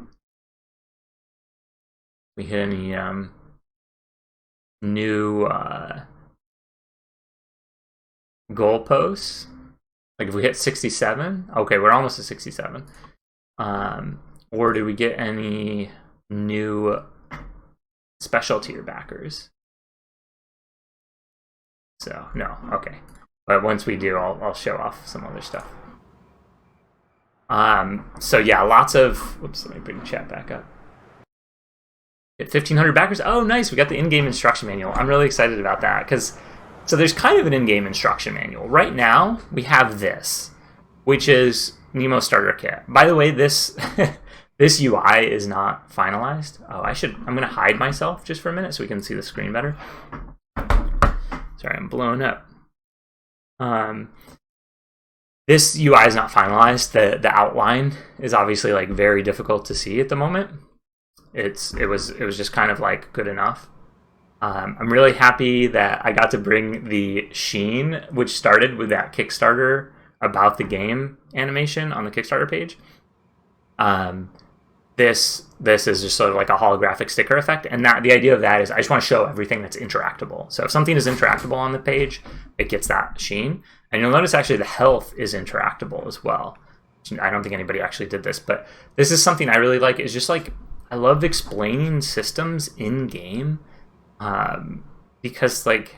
we hit any new goalposts. Like if we hit 67, okay, we're almost at 67. Or do we get any new special tier backers? So no, okay. But once we do, I'll show off some other stuff. So yeah, lots of. Whoops, let me bring the chat back up. Hit 1,500 backers. Oh, nice. We got the in-game instruction manual. I'm really excited about that because so there's kind of an in-game instruction manual. Right now, we have this, which is Nemo Starter Kit. By the way, this this UI is not finalized. Oh, I'm gonna hide myself just for a minute so we can see the screen better. Sorry, I'm blown up. This UI is not finalized. The outline is obviously like very difficult to see at the moment. It was just kind of like good enough. I'm really happy that I got to bring the sheen, which started with that Kickstarter about the game animation on the Kickstarter page. this is just sort of like a holographic sticker effect, and that the idea of that is I just want to show everything that's interactable. So if something is interactable on the page, it gets that sheen. And you'll notice actually the health is interactable as well. I don't think anybody actually did this, but this is something I really like. Is just like I love explaining systems in game, because like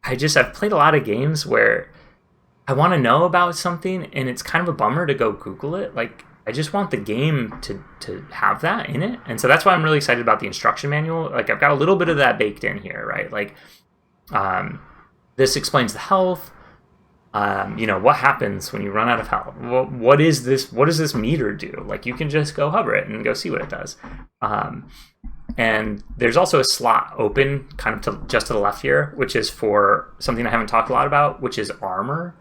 I've played a lot of games where I want to know about something, and it's kind of a bummer to go Google it. Like I just want the game to have that in it, and so that's why I'm really excited about the instruction manual. Like I've got a little bit of that baked in here, right? Like this explains the health. What happens when you run out of health? What is this? What does this meter do? Like you can just go hover it and go see what it does. And there's also a slot open kind of just to the left here, which is for something I haven't talked a lot about, which is armor.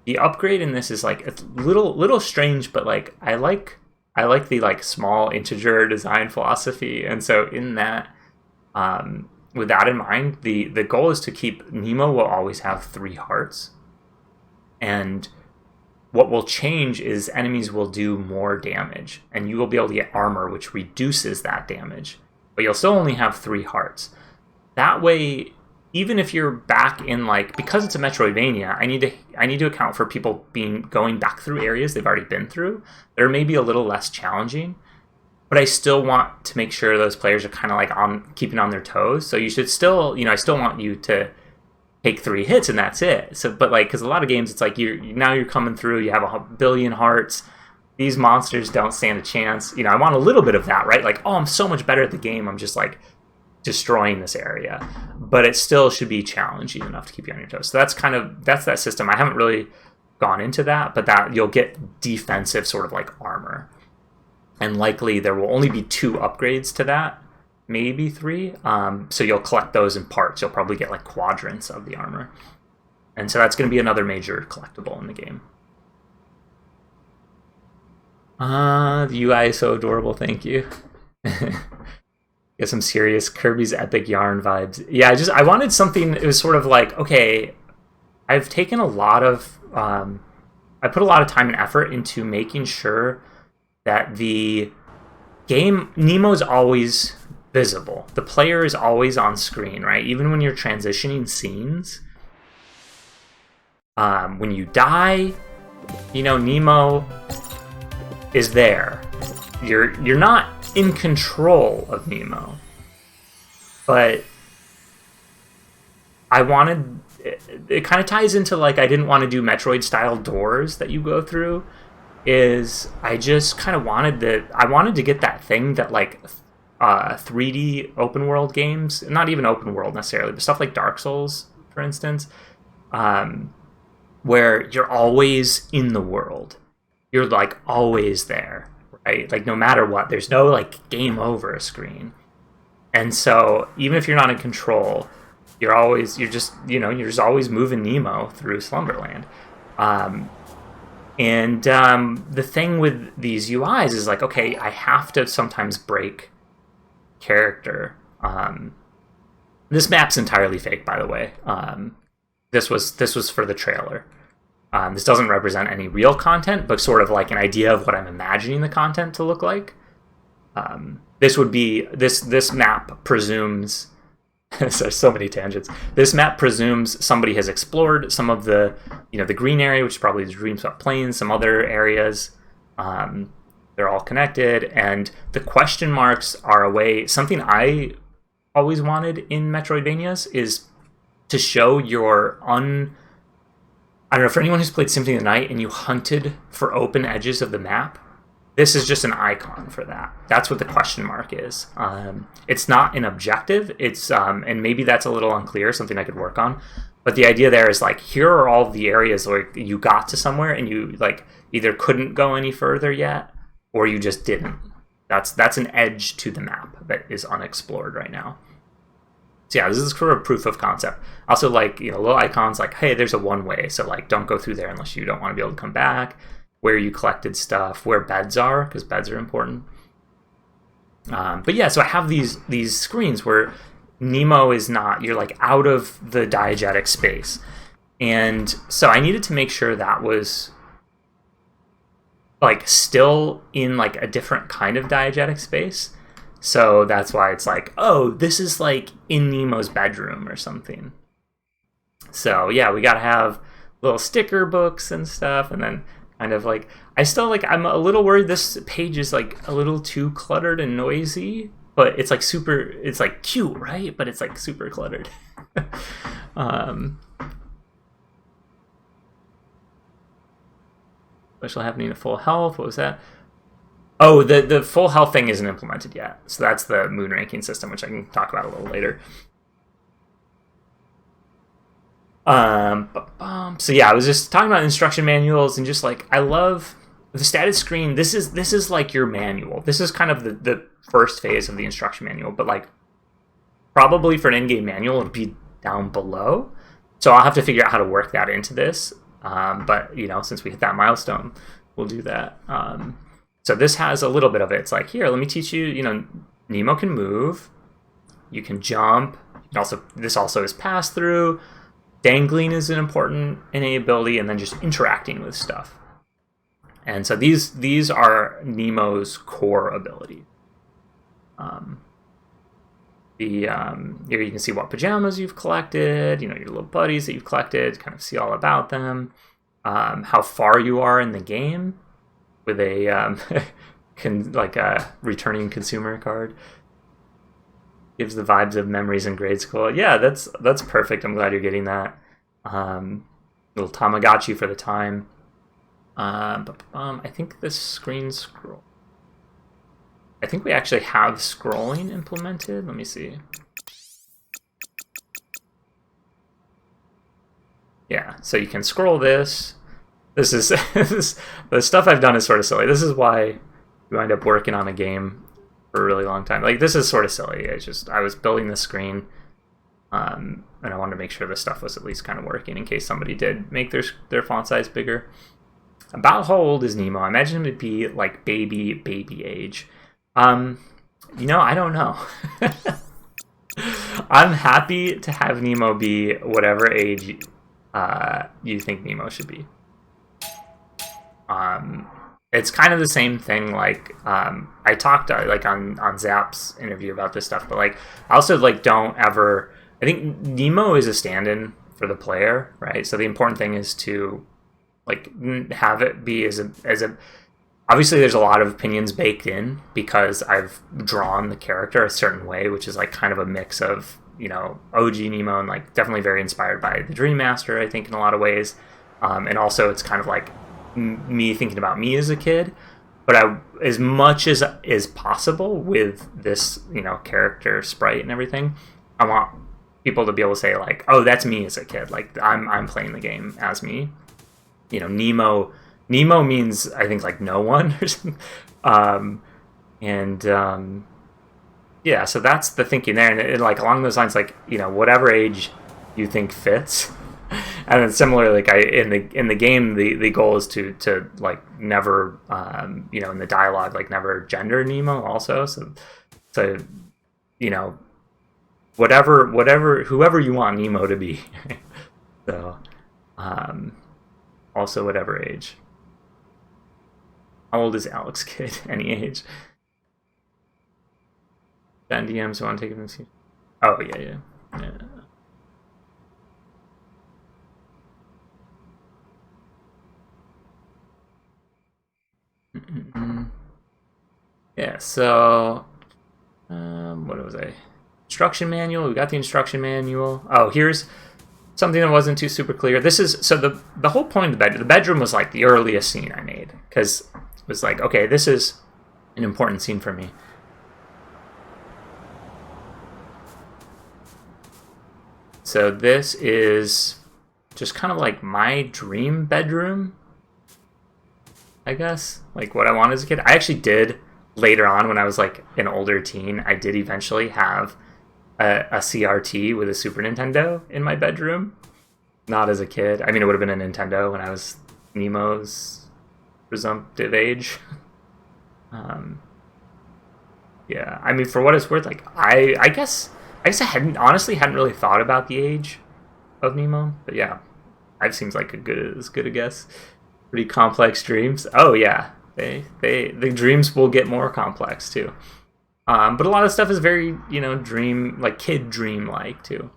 The upgrade in this is like it's little strange, but like I like the like small integer design philosophy, and so in that, with that in mind, the goal is to keep Nemo will always have 3 hearts. And what will change is enemies will do more damage, and you will be able to get armor, which reduces that damage. But you'll still only have 3 hearts. That way, even if you're back in like, because it's a Metroidvania, I need to account for people going back through areas they've already been through. They're maybe a little less challenging, but I still want to make sure those players are kind of like keeping on their toes. So you should still, I still want you to take 3 hits and that's it. So, but like, because a lot of games, it's like you're coming through, you have 1 billion hearts. These monsters don't stand a chance. I want a little bit of that, right? Like, oh, I'm so much better at the game. I'm just like destroying this area, but it still should be challenging enough to keep you on your toes. So that's that system. I haven't really gone into that, but that you'll get defensive sort of like armor, and likely there will only be 2 upgrades to that. Maybe 3. So you'll collect those in parts. You'll probably get like quadrants of the armor. And so that's going to be another major collectible in the game. The UI is so adorable. Thank you. Get some serious Kirby's Epic Yarn vibes. Yeah, I wanted something. It was sort of like, okay, I've taken a lot of, I put a lot of time and effort into making sure that the game, Nemo's always visible. The player is always on screen, right? Even when you're transitioning scenes. When you die, Nemo is there. You're not in control of Nemo. But I wanted... It kind of ties into, like, I didn't want to do Metroid-style doors that you go through. I just kind of wanted to get that thing that, like... 3D open world games, not even open world necessarily, but stuff like Dark Souls, for instance, where you're always in the world. You're like always there, right? Like no matter what, there's no like game over screen. And so even if you're not in control, you're just always moving Nemo through Slumberland. The thing with these UIs is like, okay, I have to sometimes break character. This map's entirely fake, by the way. This was for the trailer. This doesn't represent any real content, but sort of like an idea of what I'm imagining the content to look like. This map presumes there's so many tangents. This map presumes somebody has explored some of the the green area, which is probably the Dreamspot Plains, some other areas. They're all connected, and the question marks are a way. Something I always wanted in Metroidvanias is to show your I don't know, for anyone who's played Symphony of the Night and you hunted for open edges of the map, this is just an icon for that. That's what the question mark is. It's not an objective. It's and maybe that's a little unclear, something I could work on. But the idea there is like, here are all the areas where you got to somewhere and you like either couldn't go any further yet, or you just didn't. That's an edge to the map that is unexplored right now. So yeah, this is sort of proof of concept. Also, like, little icons like, hey, there's a one-way, so like don't go through there unless you don't want to be able to come back. Where you collected stuff, where beds are, because beds are important. But yeah, so I have these screens where Nemo is not, you're like out of the diegetic space. And so I needed to make sure that was like still in like a different kind of diegetic space. So that's why it's like, oh, this is like in Nemo's bedroom or something. So yeah, we gotta have little sticker books and stuff, and then kind of like, I'm a little worried this page is like a little too cluttered and noisy, but it's like it's like cute, right? But it's like super cluttered. Special happening to full health. What was that? Oh, the full health thing isn't implemented yet. So that's the moon ranking system, which I can talk about a little later. So yeah, I was just talking about instruction manuals, and just like, I love the status screen. This is like your manual. This is kind of the first phase of the instruction manual, but like probably for an in-game manual, it'll be down below. So I'll have to figure out how to work that into this. But you know, since we hit that milestone, we'll do that. So this has a little bit of it. It's like, here, let me teach you, you know, Nemo can move, you can jump, this also is pass through, dangling is an important innate ability, and then just interacting with stuff. And so these are Nemo's core ability. Here you can see what pajamas you've collected, you know, your little buddies that you've collected, kind of see all about them, how far you are in the game with a like a returning consumer card. Gives the vibes of memories in grade school. Yeah, that's perfect. I'm glad you're getting that. Little Tamagotchi for the time. I think this screen scroll. I think we actually have scrolling implemented. Let me see. Yeah, so you can scroll this. This is the stuff I've done is sort of silly. This is why you wind up working on a game for a really long time. Like, this is sort of silly. I was building the screen, and I wanted to make sure this stuff was at least kind of working in case somebody did make their font size bigger. About how old is Nemo? I imagine him to be like baby age. You know, I don't know. I'm happy to have Nemo be whatever age you think Nemo should be. It's kind of the same thing. Like, I talked like on Zap's interview about this stuff, but like, I also like don't ever. I think Nemo is a stand-in for the player, right? So the important thing is to like have it be as a. Obviously, there's a lot of opinions baked in because I've drawn the character a certain way, which is like kind of a mix of, you know, OG Nemo and like definitely very inspired by the Dream Master, I think, in a lot of ways. And also it's kind of like me thinking about me as a kid. But as much as is possible with this, you know, character sprite and everything, I want people to be able to say like, oh, that's me as a kid. Like, I'm playing the game as me. You know, Nemo means, I think, like no one or something. Yeah, so that's the thinking there. And like along those lines, like, you know, whatever age you think fits. And then similarly, like in the game, the goal is to like never, you know, in the dialogue, like never gender Nemo also. So you know, whoever you want Nemo to be. So, also whatever age. How old is Alex Kidd? Any age? Ben DMs want to take it. Oh yeah. Yeah. So, what was I? Instruction manual. We got the instruction manual. Oh, here's something that wasn't too super clear. This is so the whole point of the bedroom was like the earliest scene I made because it was like, okay, this is an important scene for me. So this is just kind of like my dream bedroom, I guess, like what I wanted as a kid. I actually did later on when I was like an older teen, I did eventually have a CRT with a Super Nintendo in my bedroom. Not as a kid. I mean, it would have been a Nintendo when I was Nemo's presumptive age. Yeah, I mean, for what it's worth, like I guess I hadn't really thought about the age of Nemo, but yeah, it seems like as good a guess. Pretty complex dreams. Oh yeah, The dreams will get more complex too. But a lot of stuff is very, kid dream-like too.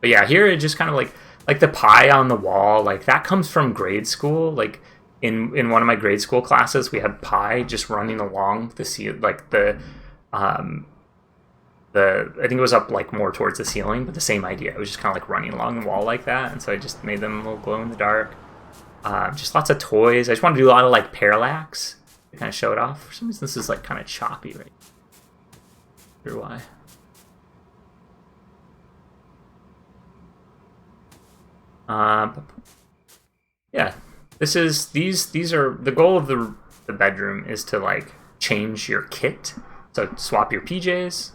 But yeah, here it just kind of like the pie on the wall, like that comes from grade school. Like in one of my grade school classes, we had pie just running along the ceiling, like I think it was up like more towards the ceiling, but the same idea. It was just kind of like running along the wall like that, and so I just made them a little glow in the dark. Just lots of toys. I just wanted to do a lot of like parallax to kind of show it off. For some reason, this is like kind of choppy, right? I wonder why. Yeah, these are the goal of the bedroom is to like change your kit. So swap your PJs,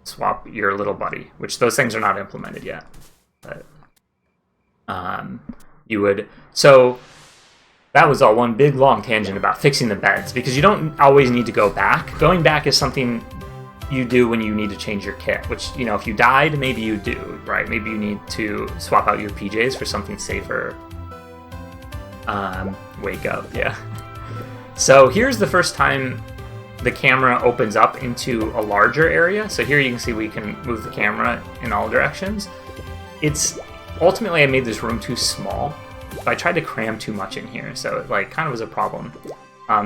swap your little buddy, which those things are not implemented yet. But you would, so that was all one big long tangent about fixing the beds, because you don't always need to go back. Going back is something you do when you need to change your kit, which, if you died, maybe you do, right? Maybe you need to swap out your PJs for something safer. Wake up, yeah. So here's the first time the camera opens up into a larger area. So here you can see we can move the camera in all directions. Ultimately, I made this room too small. I tried to cram too much in here, so it like kind of was a problem.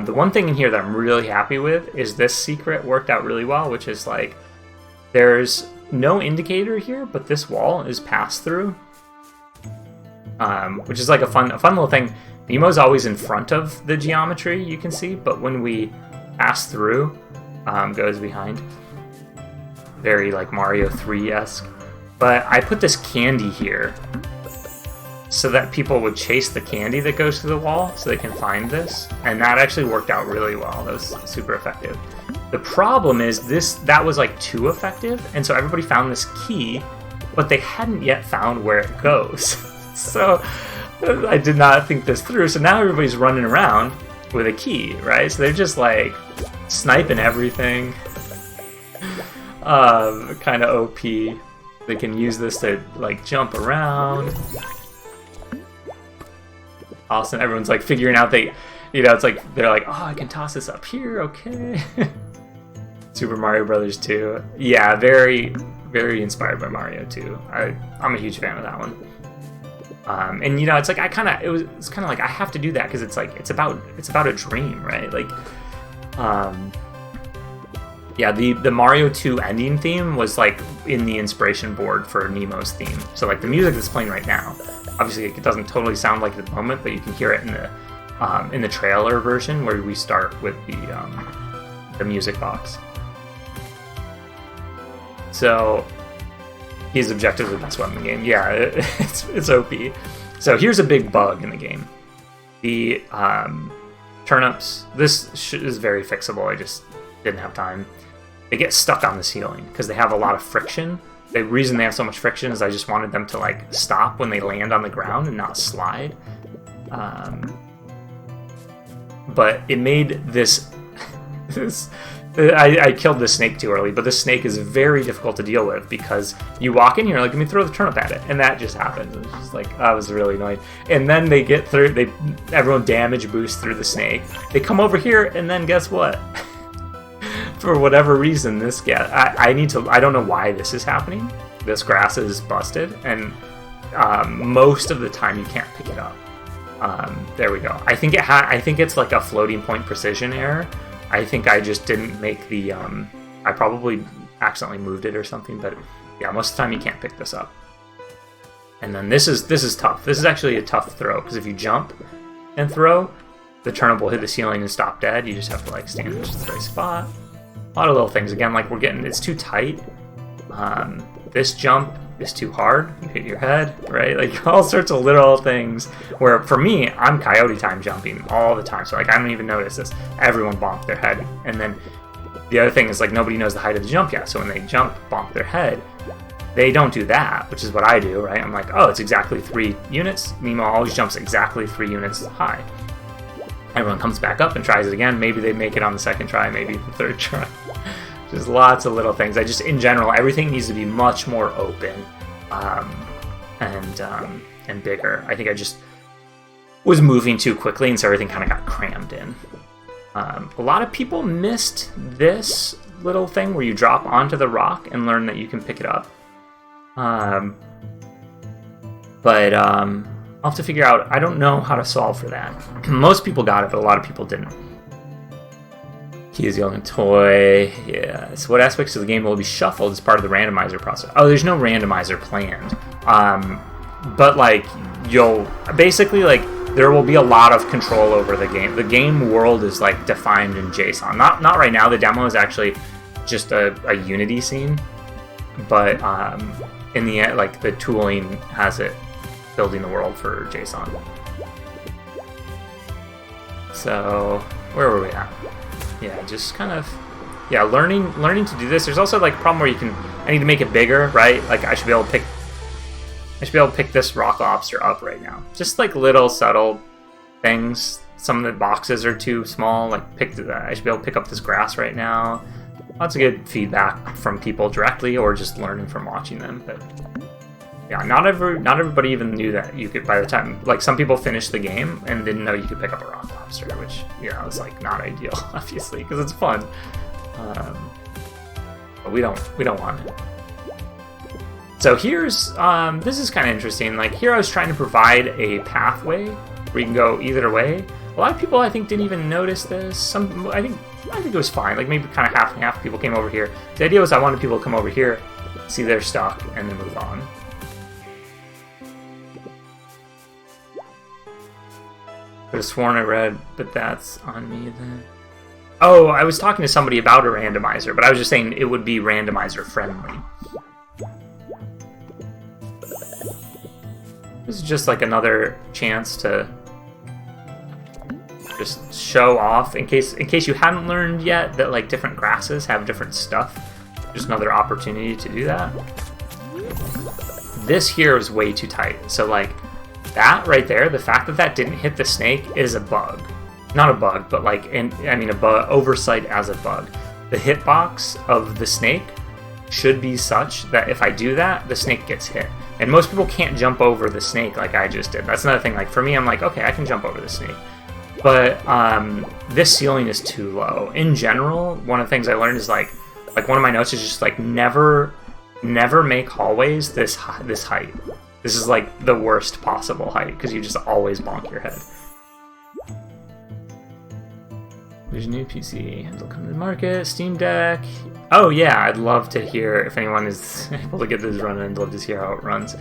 The one thing in here that I'm really happy with is this secret worked out really well, which is like there's no indicator here, but this wall is passed through, which is like a fun little thing. Nemo's always in front of the geometry, you can see, but when we pass through, goes behind. Very like Mario 3-esque. But I put this candy here so that people would chase the candy that goes to the wall so they can find this. And that actually worked out really well. That was super effective. The problem is that was like too effective, and so everybody found this key, but they hadn't yet found where it goes. So I did not think this through. So now everybody's running around with a key, right? So they're just like sniping everything. Kind of OP. They can use this to like jump around. Awesome. Everyone's like figuring out it's like they're like, oh, I can toss this up here, okay. Super Mario Brothers 2. Yeah, very, very inspired by Mario 2. I'm a huge fan of that one. And it's like it's kind of like I have to do that because it's like it's about a dream, right? Like, yeah, the Mario 2 ending theme was like in the inspiration board for Nemo's theme. So like the music that's playing right now, obviously it doesn't totally sound like it at the moment, but you can hear it in the trailer version where we start with the music box. So he's objectively the best weapon in the game. Yeah, it's OP. So here's a big bug in the game. The turnips. This is very fixable. I just didn't have time. They get stuck on the ceiling because they have a lot of friction. The reason they have so much friction is I just wanted them to like stop when they land on the ground and not slide. But it made this I killed the snake too early, but the snake is very difficult to deal with because you walk in here like, let me throw the turnip at it, and that just happens. It's just like, I was really annoyed. And then they get through, everyone damage boosts through the snake. They come over here, and then guess what? For whatever reason, I don't know why this is happening. This grass is busted, and most of the time you can't pick it up. There we go. I think it's like a floating point precision error. I think I just didn't make the, I probably accidentally moved it or something, but yeah, most of the time you can't pick this up. And then this is tough. This is actually a tough throw, because if you jump and throw, the turnip will hit the ceiling and stop dead. You just have to like stand in just the right spot. A lot of little things. Again, like it's too tight. This jump is too hard. You hit your head, right? Like all sorts of little things where for me, I'm coyote time jumping all the time. So like I don't even notice this. Everyone bonked their head. And then the other thing is like nobody knows the height of the jump yet. So when they jump, bonk their head, they don't do that, which is what I do, right? I'm like, oh, it's exactly 3 units. Nemo always jumps exactly 3 units high. Everyone comes back up and tries it again. Maybe they make it on the second try, maybe the third try. Just lots of little things. In general, everything needs to be much more open and bigger. I think was moving too quickly, and so everything kind of got crammed in. A lot of people missed this little thing where you drop onto the rock and learn that you can pick it up. But I'll have to figure out. I don't know how to solve for that. Most people got it, but a lot of people didn't. Key is the only toy. Yeah. So what aspects of the game will be shuffled as part of the randomizer process? Oh, there's no randomizer planned. But like you'll basically like there will be a lot of control over the game. The game world is like defined in JSON. Not right now. The demo is actually just a Unity scene, but in the end, like the tooling has it building the world for JSON. So where were we at? Yeah, just kind of learning to do this. There's also like a problem where I need to make it bigger, right? Like I should be able to pick this rock lobster up right now. Just like little subtle things. Some of the boxes are too small. Like I should be able to pick up this grass right now. Lots of good feedback from people directly or just learning from watching them. But yeah, not everybody even knew that you could. By the time, like some people finished the game and didn't know you could pick up a rock lobster, which is like not ideal, obviously, because it's fun. But we don't want it. So here's this is kind of interesting. Like here, I was trying to provide a pathway where you can go either way. A lot of people, I think, didn't even notice this. I think it was fine. Like maybe kind of half and half people came over here. The idea was I wanted people to come over here, see their stuff, and then move on. I could have sworn I read, but that's on me then. Oh, I was talking to somebody about a randomizer, but I was just saying it would be randomizer friendly. This is just like another chance to just show off in case you hadn't learned yet that like different grasses have different stuff. Just another opportunity to do that. This here is way too tight. So like that right there, the fact that didn't hit the snake is a bug. Not a bug, but like a bug, oversight as a bug. The hitbox of the snake should be such that if I do that, the snake gets hit. And most people can't jump over the snake like I just did. That's another thing. Like for me, I'm like, okay, I can jump over the snake. But this ceiling is too low. In general, one of the things I learned is like one of my notes is just like never make hallways this height. This is like the worst possible height because you just always bonk your head. There's a new PC. Handle coming to the market. Steam Deck. Oh yeah, I'd love to hear if anyone is able to get this running. I'd love to hear how it runs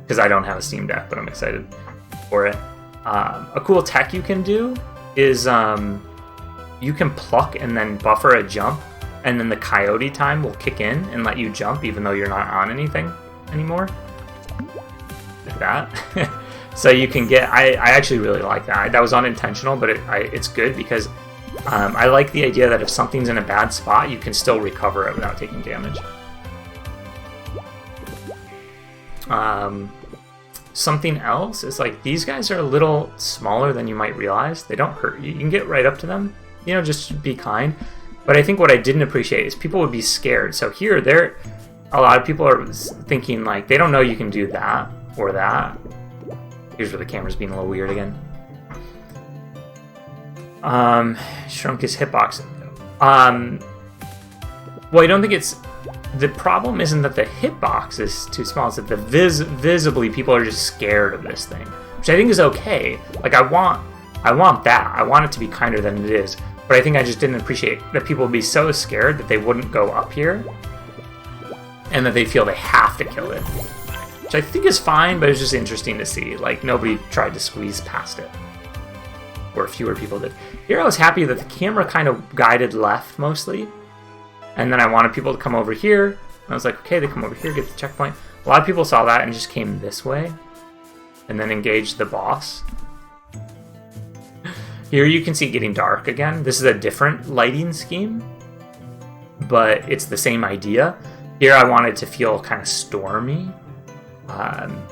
because I don't have a Steam Deck, but I'm excited for it. A cool tech you can do is you can pluck and then buffer a jump, and then the coyote time will kick in and let you jump even though you're not on anything anymore. Like that. So you can get. I actually really like that. That was unintentional, but it's good because. I like the idea that if something's in a bad spot, you can still recover it without taking damage. Something else is like these guys are a little smaller than you might realize. They don't hurt you. You can get right up to them. Just be kind. But I think what I didn't appreciate is people would be scared. So here, a lot of people are thinking like they don't know you can do that or that. Here's where the camera's being a little weird again. Shrunk his hitbox. Well, I don't think it's... The problem isn't that the hitbox is too small, it's that the visibly people are just scared of this thing. Which I think is okay. Like, I want that. I want it to be kinder than it is. But I think I just didn't appreciate that people would be so scared that they wouldn't go up here. And that they feel they have to kill it. Which I think is fine, but it's just interesting to see. Like, nobody tried to squeeze past it. Or fewer people did. Here I was happy that the camera kind of guided left mostly. And then I wanted people to come over here. And I was like, okay, they come over here, get the checkpoint. A lot of people saw that and just came this way. And then engaged the boss. Here you can see it getting dark again. This is a different lighting scheme. But it's the same idea. Here I wanted to feel kind of stormy.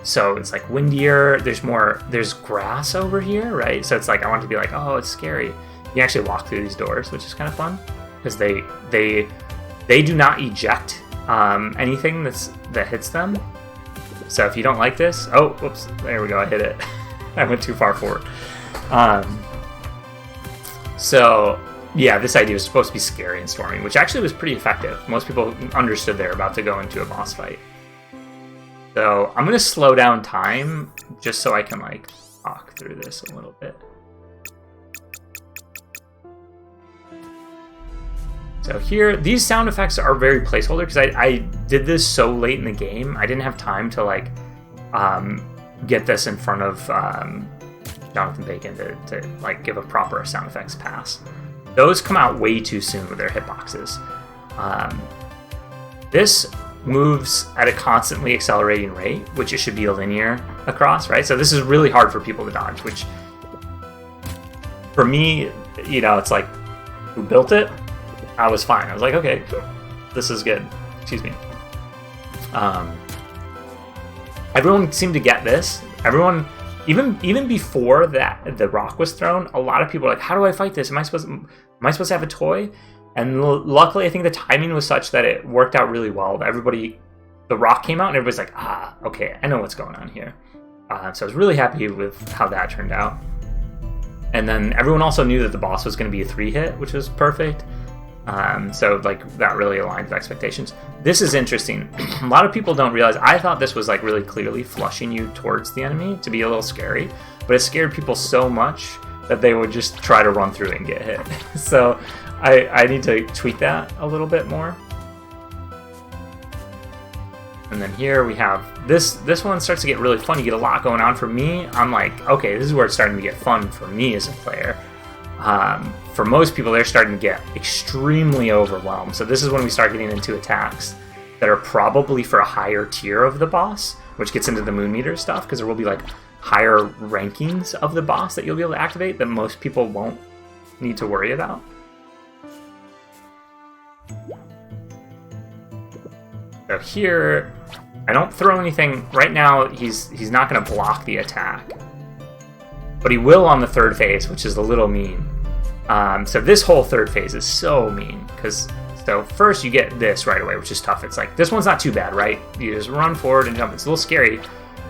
So it's like windier, there's grass over here, right? So it's like, I want to be like, oh, it's scary. You can actually walk through these doors, which is kind of fun. Because they do not eject anything that hits them. So if you don't like this, oh, whoops, there we go, I hit it. I went too far forward. So yeah, this idea was supposed to be scary and stormy, which actually was pretty effective. Most people understood they're about to go into a boss fight. So I'm gonna slow down time just so I can like talk through this a little bit. So here, these sound effects are very placeholder because I did this so late in the game. I didn't have time to like get this in front of Jonathan Bacon to like give a proper sound effects pass. Those come out way too soon with their hitboxes. This moves at a constantly accelerating rate, which it should be a linear across, right? So this is really hard for people to dodge, which for me, you know, it's like, who built it? I was fine. I was like, okay, this is good. Excuse me. Everyone seemed to get this. Everyone, even before that the rock was thrown, a lot of people were like, how do I fight this? Am I supposed to have a toy? And luckily, I think the timing was such that it worked out really well. Everybody, the rock came out, and everybody's like, okay, I know what's going on here. So I was really happy with how that turned out. And then everyone also knew that the boss was going to be a 3-hit, which was perfect. So like that really aligned with expectations. This is interesting. A lot of people don't realize, I thought this was like really clearly flushing you towards the enemy to be a little scary, but it scared people so much that they would just try to run through it and get hit. So I need to tweak that a little bit more. And then here we have this one starts to get really fun. You get a lot going on. For me, I'm like, okay, this is where it's starting to get fun for me as a player. For most people, they're starting to get extremely overwhelmed. So this is when we start getting into attacks that are probably for a higher tier of the boss, which gets into the moon meter stuff, because there will be like higher rankings of the boss that you'll be able to activate that most people won't need to worry about. So here, I don't throw anything. Right now, he's not going to block the attack. But he will on the third phase, which is a little mean. So this whole third phase is so mean. So first you get this right away, which is tough. It's like, this one's not too bad, right? You just run forward and jump. It's a little scary,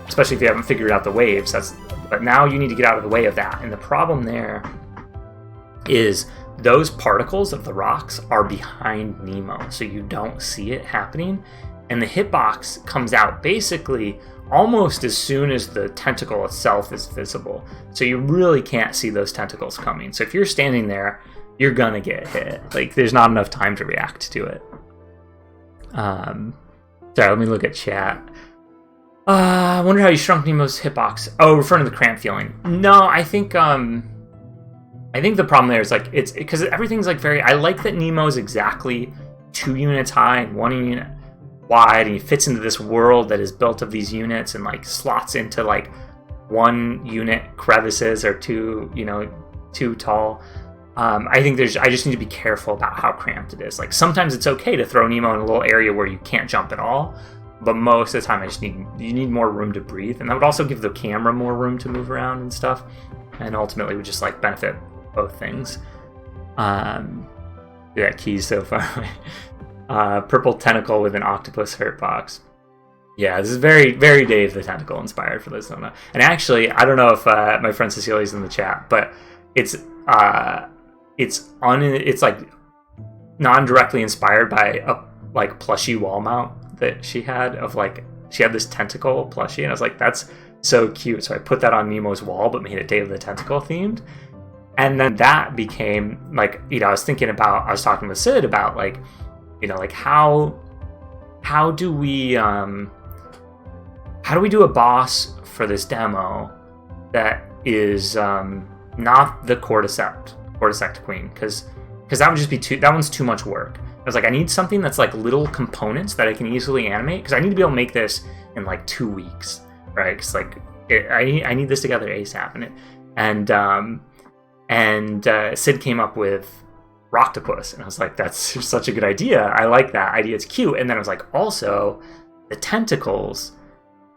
especially if you haven't figured out the waves. But now you need to get out of the way of that. And the problem there is those particles of the rocks are behind Nemo, so you don't see it happening. And the hitbox comes out basically almost as soon as the tentacle itself is visible. So you really can't see those tentacles coming. So if you're standing there, you're gonna get hit. Like, there's not enough time to react to it. Sorry, let me look at chat. I wonder how you shrunk Nemo's hitbox. Oh, referring to the cramp feeling. No, I think the problem there is like, it's because everything's like very, I like that Nemo's exactly 2 units high and 1 unit wide, and he fits into this world that is built of these units and like slots into like 1 unit crevices or too tall. I think I just need to be careful about how cramped it is. Like, sometimes it's okay to throw Nemo in a little area where you can't jump at all, but most of the time you need more room to breathe, and that would also give the camera more room to move around and stuff, and ultimately would just like benefit both things. Yeah, Key's so far away. Purple tentacle with an octopus hurtbox. Yeah, this is very, very Dave the Tentacle inspired, for those who don't know. And actually, I don't know if my friend Cecilia's in the chat, but it's like non-directly inspired by a like plushie wall mount that she had of like, she had this tentacle plushie, and I was like, that's so cute. So I put that on Nemo's wall, but made it Dave the Tentacle themed. And then that became like, I was talking with Sid about like, like how do we do a boss for this demo that is not the Cordyceps Queen, because that would just be that one's too much work. I was like, I need something that's like little components that I can easily animate, because I need to be able to make this in like 2 weeks, right? Because like I need this together ASAP, and Sid came up with Rocktopus, and I was like, that's such a good idea. I like that idea. It's cute. And then I was like, also the tentacles.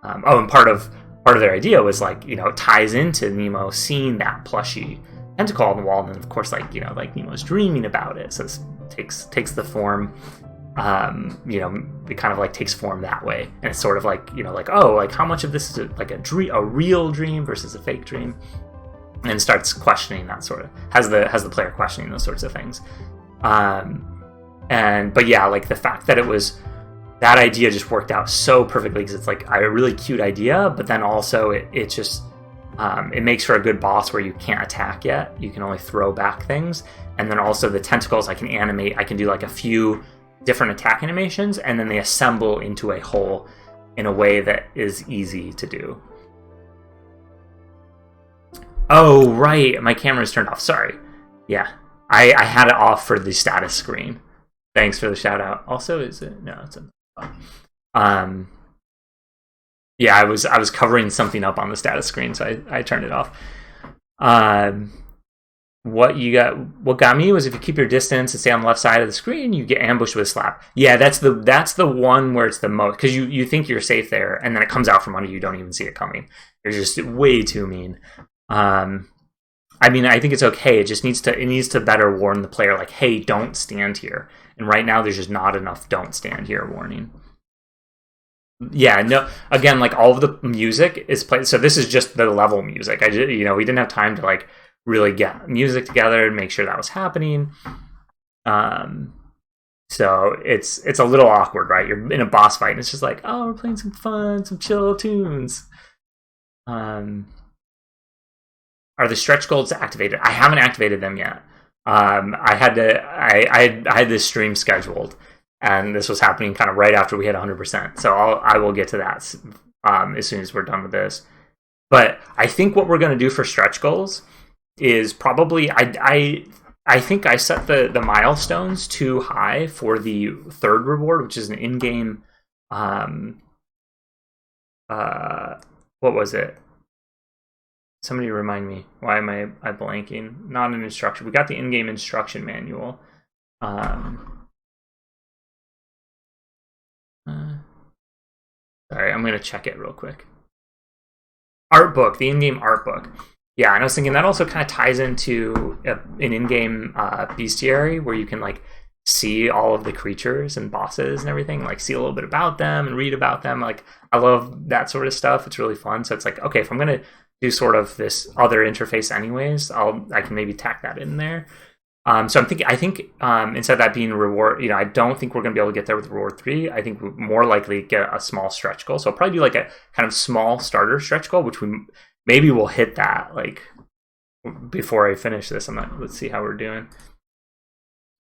And part of their idea was like, it ties into Nemo seeing that plushy tentacle on the wall, and then of course like Nemo's dreaming about it. So this takes the form you know, it kind of like takes form that way, and it's sort of like, you know, like, oh, like how much of this is like a real dream versus a fake dream, and starts questioning that sort of has the player questioning those sorts of things. But yeah, like the fact that that idea just worked out so perfectly, because it's like a really cute idea, but then also it just it makes for a good boss where you can't attack yet, you can only throw back things, and then also the tentacles I can animate, I can do like a few different attack animations, and then they assemble into a whole in a way that is easy to do. Oh right, my camera's turned off, sorry. Yeah, I had it off for the status screen. Thanks for the shout out. Also, is it? No, it's yeah, I was covering something up on the status screen, so I turned it off. What got me was if you keep your distance and stay on the left side of the screen, you get ambushed with a slap. Yeah, that's the one where it's the most, because you think you're safe there, and then it comes out from under you, don't even see it coming. You're just way too mean. I mean, I think it's okay. It just needs to better warn the player, like, hey, don't stand here. And right now, there's just not enough "don't stand here" warning. Yeah, no. Again, like all of the music is played. So this is just the level music. We didn't have time to like really get music together and make sure that was happening. So it's a little awkward, right? You're in a boss fight, and it's just like, oh, we're playing some fun, some chill tunes. Are the stretch goals activated? I haven't activated them yet. I had this stream scheduled, and this was happening kind of right after we hit 100%. So I will get to that as soon as we're done with this. But I think what we're going to do for stretch goals is probably I think I set the milestones too high for the third reward, which is an in-game. What was it? Somebody remind me. Why am I blanking? Not an instruction. We got the in-game instruction manual. Sorry, I'm going to check it real quick. Art book, the in-game art book. Yeah, and I was thinking that also kind of ties into an in-game bestiary where you can like see all of the creatures and bosses and everything, like see a little bit about them and read about them. Like I love that sort of stuff. It's really fun. So it's like, okay, if I'm going to do sort of this other interface anyways, I can maybe tack that in there. So I think instead of that being a reward, I don't think we're going to be able to get there with reward 3. I think we're more likely get a small stretch goal. So I'll probably do like a kind of small starter stretch goal, which maybe we'll hit that like before I finish this. Let's see how we're doing.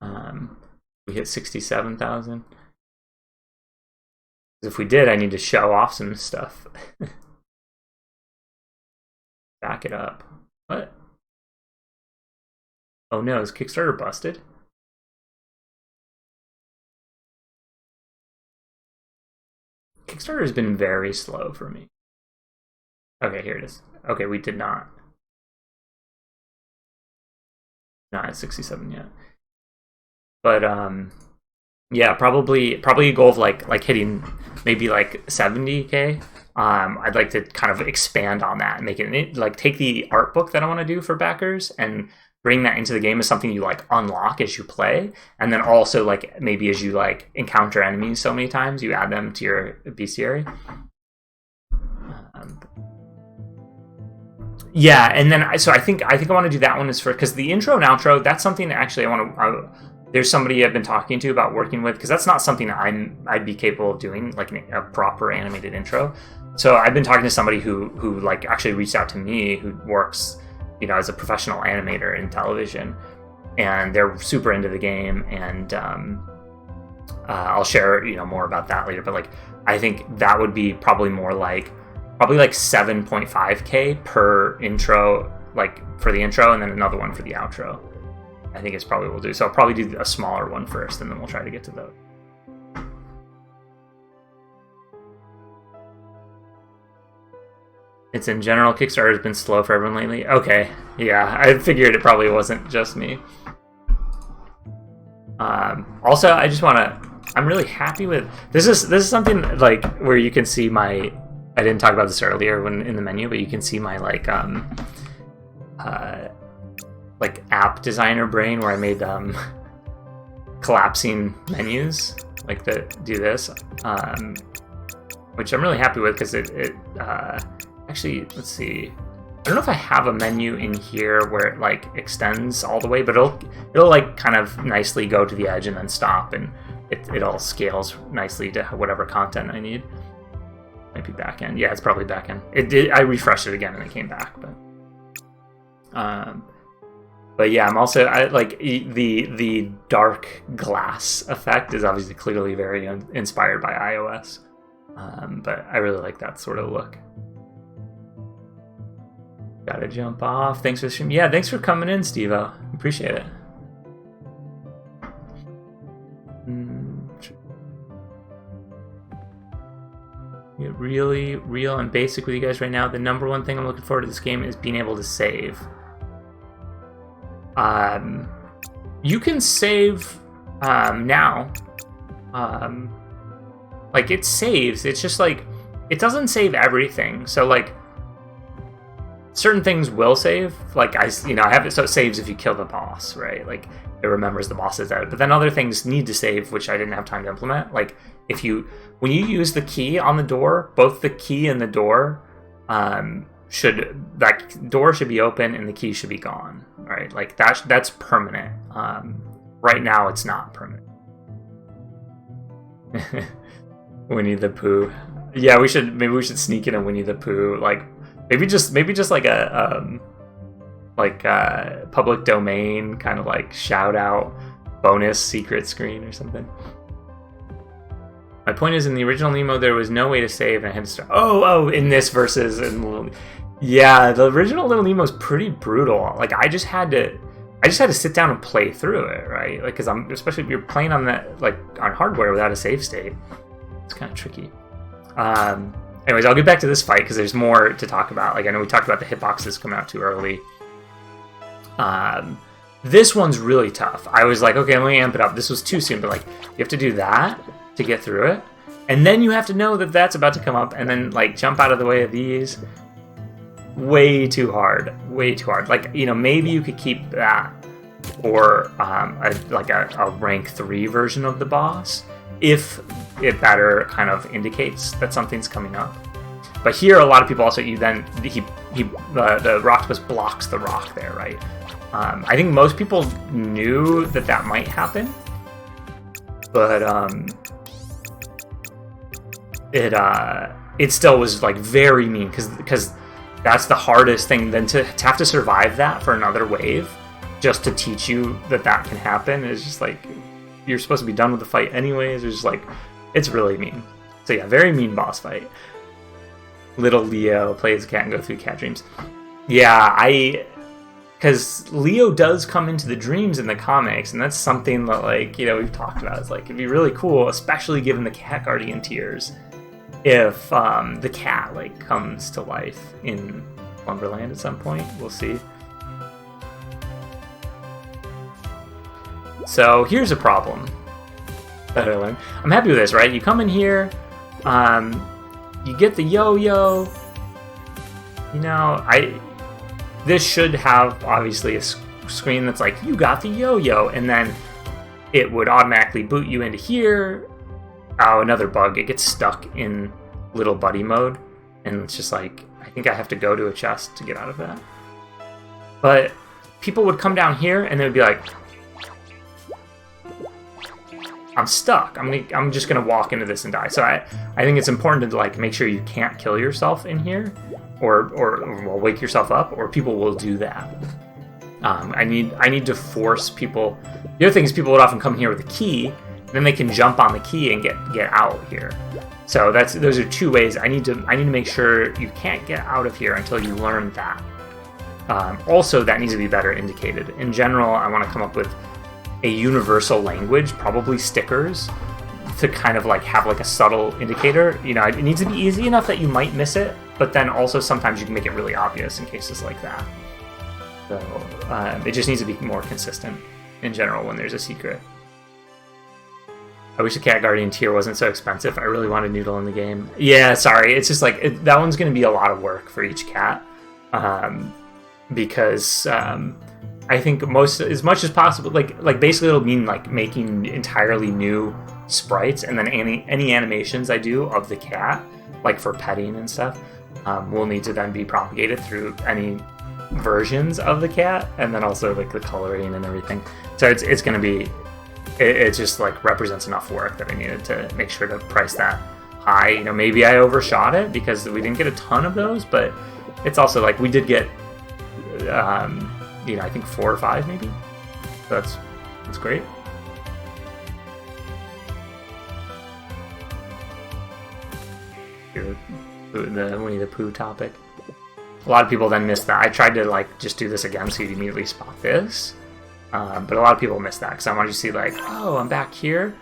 We hit 67,000. If we did, I need to show off some stuff. Back it up. What? Oh no, is Kickstarter busted? Kickstarter has been very slow for me. Okay, here it is. Okay, we did not. Not at 67 yet. But yeah, probably a goal of like hitting maybe like 70K. I'd like to kind of expand on that and make it like take the art book that I want to do for backers and bring that into the game as something you like unlock as you play, and then also like maybe as you like encounter enemies so many times, you add them to your bestiary. Yeah, and then so I think I want to do that one is because the intro and outro, that's something that actually there's somebody I've been talking to about working with, because that's not something I'd be capable of doing, like a proper animated intro. So I've been talking to somebody who like actually reached out to me, who works as a professional animator in television, and they're super into the game, and I'll share more about that later. But like I think that would be probably like 7.5K per intro, like for the intro, and then another one for the outro. I think it's probably what we'll do. So I'll probably do a smaller one first, and then we'll try to get to those. It's in general, Kickstarter has been slow for everyone lately. Okay, yeah, I figured it probably wasn't just me. Also, I just want to. I'm really happy with this. Is something like where you can see my. I didn't talk about this earlier when in the menu, but you can see my like app designer brain where I made collapsing menus, like do this, which I'm really happy with because it actually, let's see. I don't know if I have a menu in here where it like extends all the way, but it'll like kind of nicely go to the edge and then stop, and it all scales nicely to whatever content I need. Might be back end. Yeah, it's probably back end. It did. I refreshed it again and it came back, but yeah, I'm also like the dark glass effect is obviously clearly very inspired by iOS, but I really like that sort of look. Gotta jump off. Thanks for the stream. Yeah, thanks for coming in, Steve-O. Appreciate it. Get really real and basic with you guys right now. The number one thing I'm looking forward to this game is being able to save. You can save now. Like it saves. It's just like it doesn't save everything. So like certain things will save. Like I have it so it saves if you kill the boss, right? Like it remembers the boss is out. But then other things need to save, which I didn't have time to implement. Like when you use the key on the door, both the key and the door that door should be open and the key should be gone, right? Like that's permanent. Right now it's not permanent. Winnie the Pooh. Yeah, maybe we should sneak in a Winnie the Pooh, like maybe just like a public domain kind of like shout out bonus secret screen or something. My point is, in the original Nemo, there was no way to save, and I had to start. In this versus yeah, the original Little Nemo's pretty brutal. Like I just had to sit down and play through it, right? Like, because especially if you're playing on that, like on hardware without a save state, it's kind of tricky. Anyways, I'll get back to this fight because there's more to talk about. Like I know we talked about the hitboxes coming out too early. This one's really tough. I was like, okay, let me amp it up. This was too soon, but like you have to do that to get through it, and then you have to know that that's about to come up, and then like jump out of the way of these. Way too hard. Like, maybe you could keep that, or a rank 3 version of the boss if it better kind of indicates that something's coming up. But here, a lot of people also the Rocktopus blocks the rock there, right? I think most people knew that might happen, but it still was like very mean because that's the hardest thing. Then to have to survive that for another wave, just to teach you that can happen, is just like you're supposed to be done with the fight anyways. It's just like it's really mean. So yeah, very mean boss fight. Little Leo plays cat and go through cat dreams. Yeah, because Leo does come into the dreams in the comics, and that's something that we've talked about. It's like it'd be really cool, especially given the cat guardian tiers, if the cat comes to life in Lumberland at some point. We'll see. So here's a problem that I learned. I'm happy with this, right? You come in here, you get the yo-yo. This should have obviously a screen that's like, you got the yo-yo, and then it would automatically boot you into here. Oh, another bug. It gets stuck in little buddy mode, and it's just like, I think I have to go to a chest to get out of that. But people would come down here, and they would be like, I'm stuck. I'm just gonna walk into this and die. So I think it's important to make sure you can't kill yourself in here, or wake yourself up, or people will do that. I need to force people. The other thing is people would often come here with a key, then they can jump on the key and get out here. So those are two ways. I need to make sure you can't get out of here until you learn that. Also, that needs to be better indicated. In general, I want to come up with a universal language, probably stickers, to kind of have a subtle indicator. It needs to be easy enough that you might miss it, but then also sometimes you can make it really obvious in cases like that. So it just needs to be more consistent in general when there's a secret. I wish the Cat Guardian tier wasn't so expensive. I really want a noodle in the game. Yeah, sorry. It's just that one's going to be a lot of work for each cat, because I think as much as possible, like basically it'll mean like making entirely new sprites, and then any animations I do of the cat, like for petting and stuff, will need to then be propagated through any versions of the cat, and then also like the coloring and everything. So it's going to be, it just like represents enough work that I needed to make sure to price that high. You know, maybe I overshot it because we didn't get a ton of those, but it's also like we did get, you know, I think 4 or 5 maybe. So that's great. The Winnie the Pooh topic. A lot of people then missed that. I tried to like just do this again so you'd immediately spot this, but a lot of people missed that because I wanted you to see like, oh, I'm back here.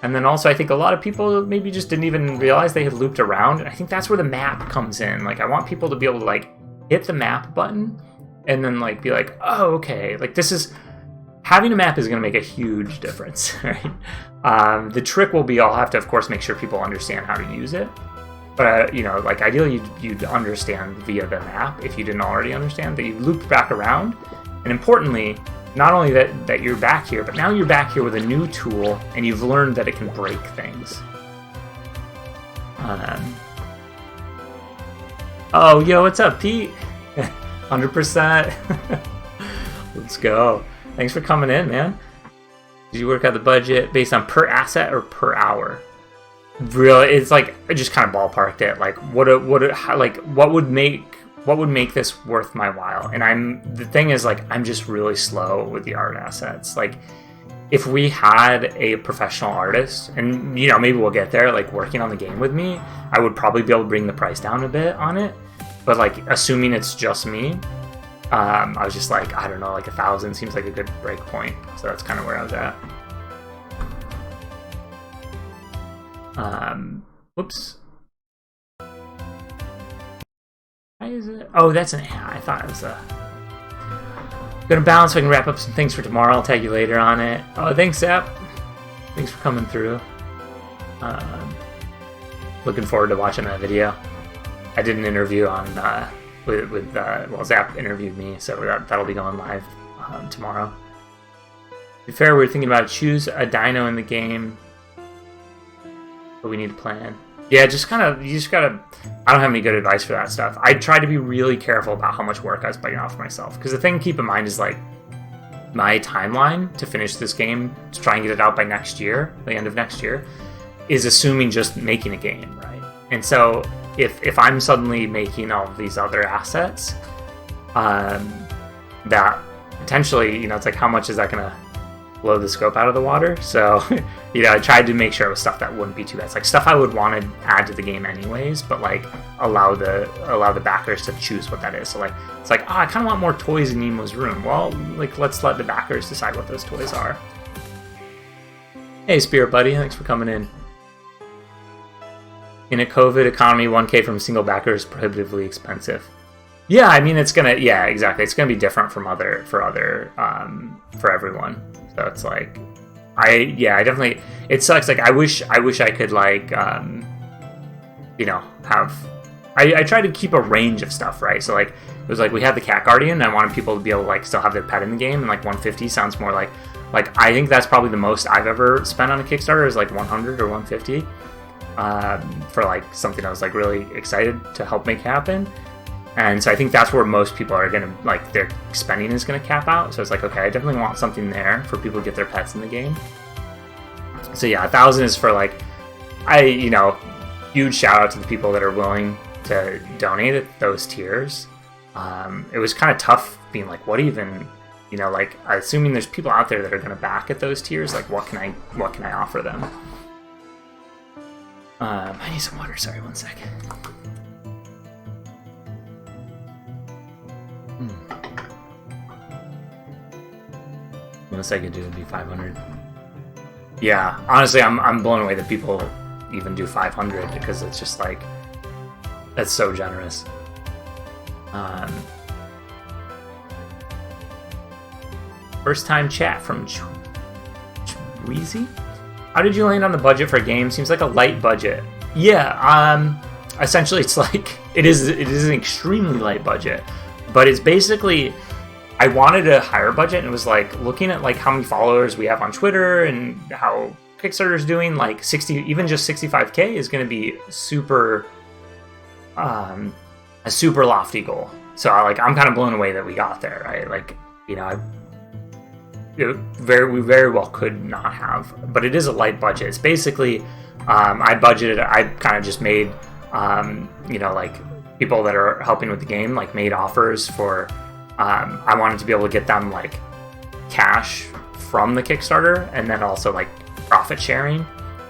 And then also I think a lot of people maybe just didn't even realize they had looped around. And I think that's where the map comes in. Like I want people to be able to like hit the map button and then like be like, oh, okay, like this is, having a map is going to make a huge difference, right? The trick will be I'll have to of course make sure people understand how to use it. But, you know, like ideally you'd understand via the map, if you didn't already understand, that you looped back around. And importantly, not only that you're back here, but now you're back here with a new tool, and you've learned that it can break things. Oh, yo, what's up, Pete? 100%. Let's go. Thanks for coming in, man. Did you work out the budget based on per asset or per hour? Really, it's like I just kind of ballparked it. Like what would make this worth my while? And the thing is, like, I'm just really slow with the art assets. Like if we had a professional artist, and you know, maybe we'll get there, like working on the game with me, I would probably be able to bring the price down a bit on it. But like assuming it's just me, I was just like, I don't know, like 1,000 seems like a good break point. So that's kind of where I was at. Whoops. Why is it? Oh, that's an ad. I thought it was a... Gonna bounce so I can wrap up some things for tomorrow. I'll tag you later on it. Oh, thanks, Zap. Thanks for coming through. Looking forward to watching that video. I did an interview on, well, Zap interviewed me, so that'll be going live tomorrow. To be fair, we were thinking about choose a dino in the game. But we need a plan. Yeah, you just gotta, I don't have any good advice for that stuff. I try to be really careful about how much work I was biting off myself. Because the thing to keep in mind is like, my timeline to finish this game, to try and get it out by next year, the end of next year, is assuming just making a game, right? And so, if I'm suddenly making all of these other assets, that potentially, you know, it's like, how much is that gonna blow the scope out of the water? So, you know, I tried to make sure it was stuff that wouldn't be too bad. It's like stuff I would want to add to the game anyways, but like allow the backers to choose what that is. So like, it's like, oh, I kind of want more toys in Nemo's room. Well, like, let's let the backers decide what those toys are. Hey, Spirit Buddy, thanks for coming in. In a COVID economy, 1K from a single backer is prohibitively expensive. Yeah, I mean, it's gonna, yeah, exactly. It's gonna be different for everyone. So it's like, I definitely, it sucks. Like, I wish I could like, you know, I try to keep a range of stuff, right? So like, it was like, we had the Cat Guardian, and I wanted people to be able to like still have their pet in the game, and like 150 sounds more like I think that's probably the most I've ever spent on a Kickstarter is like 100 or 150, for like something I was like really excited to help make happen. And so I think that's where most people are going to, like, their spending is going to cap out. So it's like, okay, I definitely want something there for people to get their pets in the game. So yeah, 1,000 is for, like, you know, huge shout out to the people that are willing to donate at those tiers. It was kind of tough being like, what even, you know, like, assuming there's people out there that are going to back at those tiers, like, what can I offer them? I need some water, sorry, 1 second. Most I could do would be 500. Yeah, honestly, I'm blown away that people even do 500 because it's just like, that's so generous. First time chat from Weezy. How did you land on the budget for a game? Seems like a light budget. Yeah, essentially it's like, it is an extremely light budget, but it's basically, I wanted a higher budget, and it was like looking at like how many followers we have on Twitter and how Kickstarter's doing, like 60, even just 65K is going to be super, a super lofty goal. So I'm kind of blown away that we got there, right? Like, you know, we very well could not have, but it is a light budget. It's basically, I kind of just made, you know, like people that are helping with the game, like made offers for, I wanted to be able to get them like cash from the Kickstarter, and then also like profit sharing.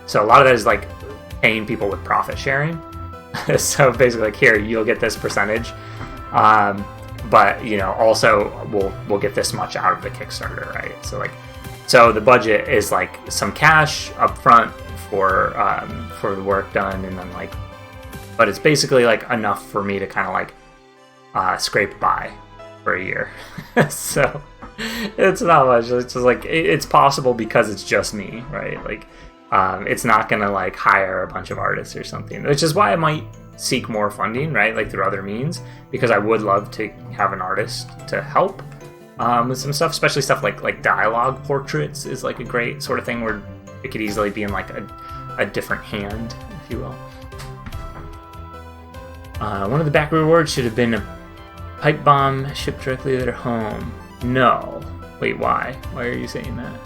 So a lot of that is like paying people with profit sharing. So basically like, here, you'll get this percentage. But you know, also we'll get this much out of the Kickstarter, right? So the budget is like some cash up front for the work done, and then like, but it's basically like enough for me to kind of like scrape by for a year. So it's not much. It's just like it's possible because it's just me, right? Like it's not gonna like hire a bunch of artists or something, which is why I might seek more funding, right? Like through other means, because I would love to have an artist to help with some stuff, especially stuff like dialogue portraits is like a great sort of thing where it could easily be in like a different hand, if you will. One of the back rewards should have been a pipe bomb shipped directly to their home. No. Wait, why? Why are you saying that?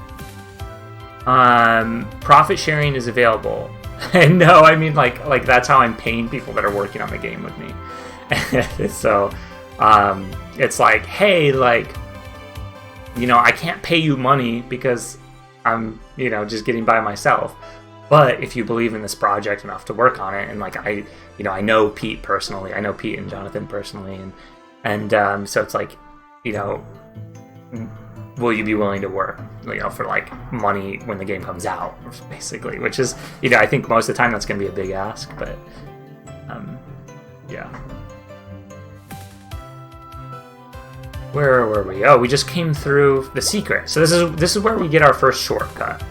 Profit sharing is available. And no, I mean like that's how I'm paying people that are working on the game with me. So it's like, hey, like, you know, I can't pay you money because I'm, you know, just getting by myself. But if you believe in this project enough to work on it, and like I know Pete personally, I know Pete and Jonathan personally, and so it's like, you know, will you be willing to work, you know, for like money when the game comes out, basically, which is, you know, I think most of the time that's going to be a big ask, but yeah. Where were we? Oh, we just came through the secret. So this is where we get our first shortcut.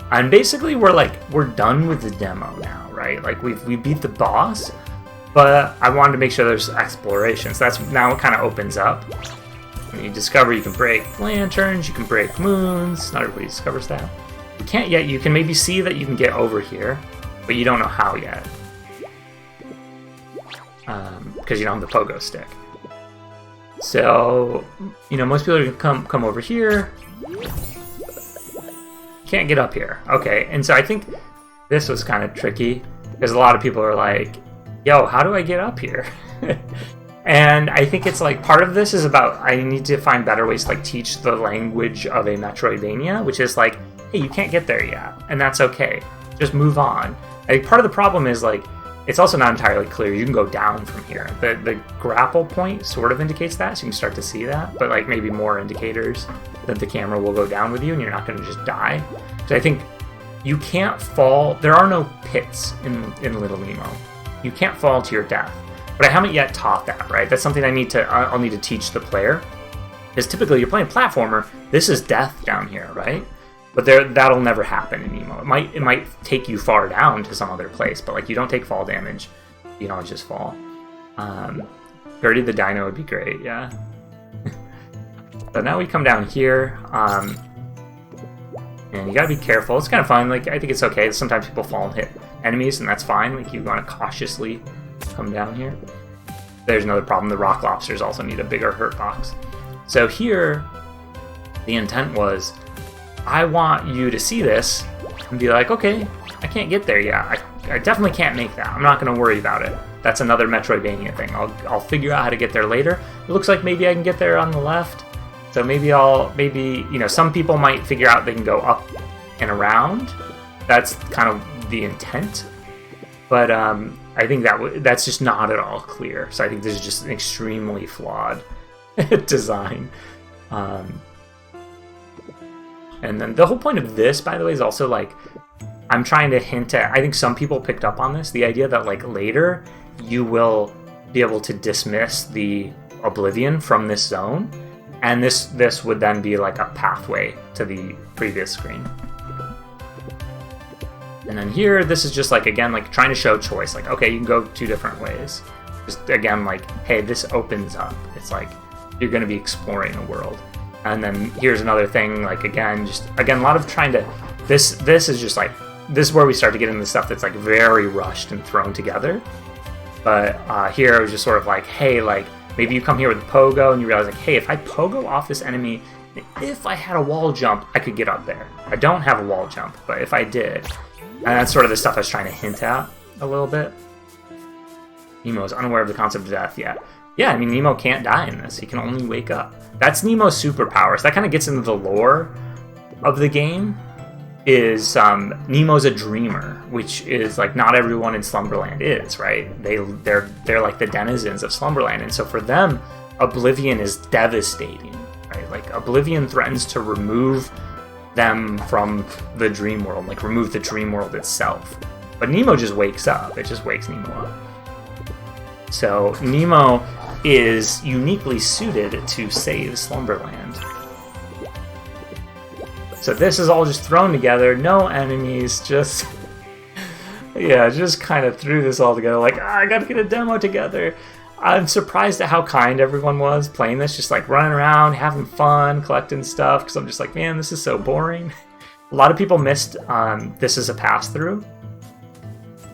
And basically we're done with the demo now, right? Like we beat the boss, but I wanted to make sure there's exploration. So that's now it kind of opens up. When you discover you can break lanterns, you can break moons. Not everybody discovers that. You can't yet. You can maybe see that you can get over here, but you don't know how yet. Because you don't have the pogo stick. So, you know, most people are gonna come over here. Can't get up here. Okay, and so I think this was kind of tricky because a lot of people are like, yo, how do I get up here? And I think it's like part of this is about I need to find better ways to like teach the language of a Metroidvania, which is like, hey, you can't get there yet, and that's okay. Just move on. I think part of the problem is like it's also not entirely clear. You can go down from here. The grapple point sort of indicates that, so you can start to see that, but like maybe more indicators that the camera will go down with you and you're not going to just die. So I think you can't fall. There are no pits in Little Nemo. You can't fall to your death. But I haven't yet taught that, right? That's something I'll need to teach the player. Because typically you're playing a platformer, this is death down here, right? But that'll never happen in Nemo. It might take you far down to some other place, but like you don't take fall damage. You don't just fall. Gertie the Dino would be great, yeah. So now we come down here, and you gotta be careful. It's kind of fun. Like I think it's okay. Sometimes people fall and hit enemies, and that's fine. Like you want to cautiously come down here. There's another problem. The rock lobsters also need a bigger hurt box. So here, the intent was, I want you to see this and be like, okay, I can't get there yet. I definitely can't make that. I'm not going to worry about it. That's another Metroidvania thing. I'll figure out how to get there later. It looks like maybe I can get there on the left. So maybe you know, some people might figure out they can go up and around. That's kind of the intent. But I think that's just not at all clear. So I think this is just an extremely flawed design. And then the whole point of this, by the way, is also like, I'm trying to hint at, I think some people picked up on this, the idea that like later you will be able to dismiss the oblivion from this zone, and this would then be like a pathway to the previous screen. And then here, this is just like, again, like trying to show choice. Like, okay, you can go two different ways. Just again, like, hey, this opens up. It's like, you're going to be exploring the world. And then here's another thing, like again, a lot of trying to, this is just like, this is where we start to get into stuff that's like very rushed and thrown together. But here it was just sort of like, hey, like maybe you come here with a pogo and you realize like, hey, if I pogo off this enemy, if I had a wall jump, I could get up there. I don't have a wall jump, but if I did, and that's sort of the stuff I was trying to hint at a little bit. Nemo is unaware of the concept of death yet. Yeah, I mean, Nemo can't die in this. He can only wake up. That's Nemo's superpowers. That kind of gets into the lore of the game. Is Nemo's a dreamer, which is like not everyone in Slumberland is, right? They're like the denizens of Slumberland, and so for them, oblivion is devastating, right? Like oblivion threatens to remove them from the dream world, like remove the dream world itself. But Nemo just wakes up. It just wakes Nemo up. So Nemo is uniquely suited to save Slumberland. So this is all just thrown together, no enemies, just yeah, just kind of threw this all together like, I gotta get a demo together. I'm surprised at how kind everyone was playing this, just like running around, having fun, collecting stuff, because I'm just like, man, this is so boring. A lot of people missed this as a pass-through.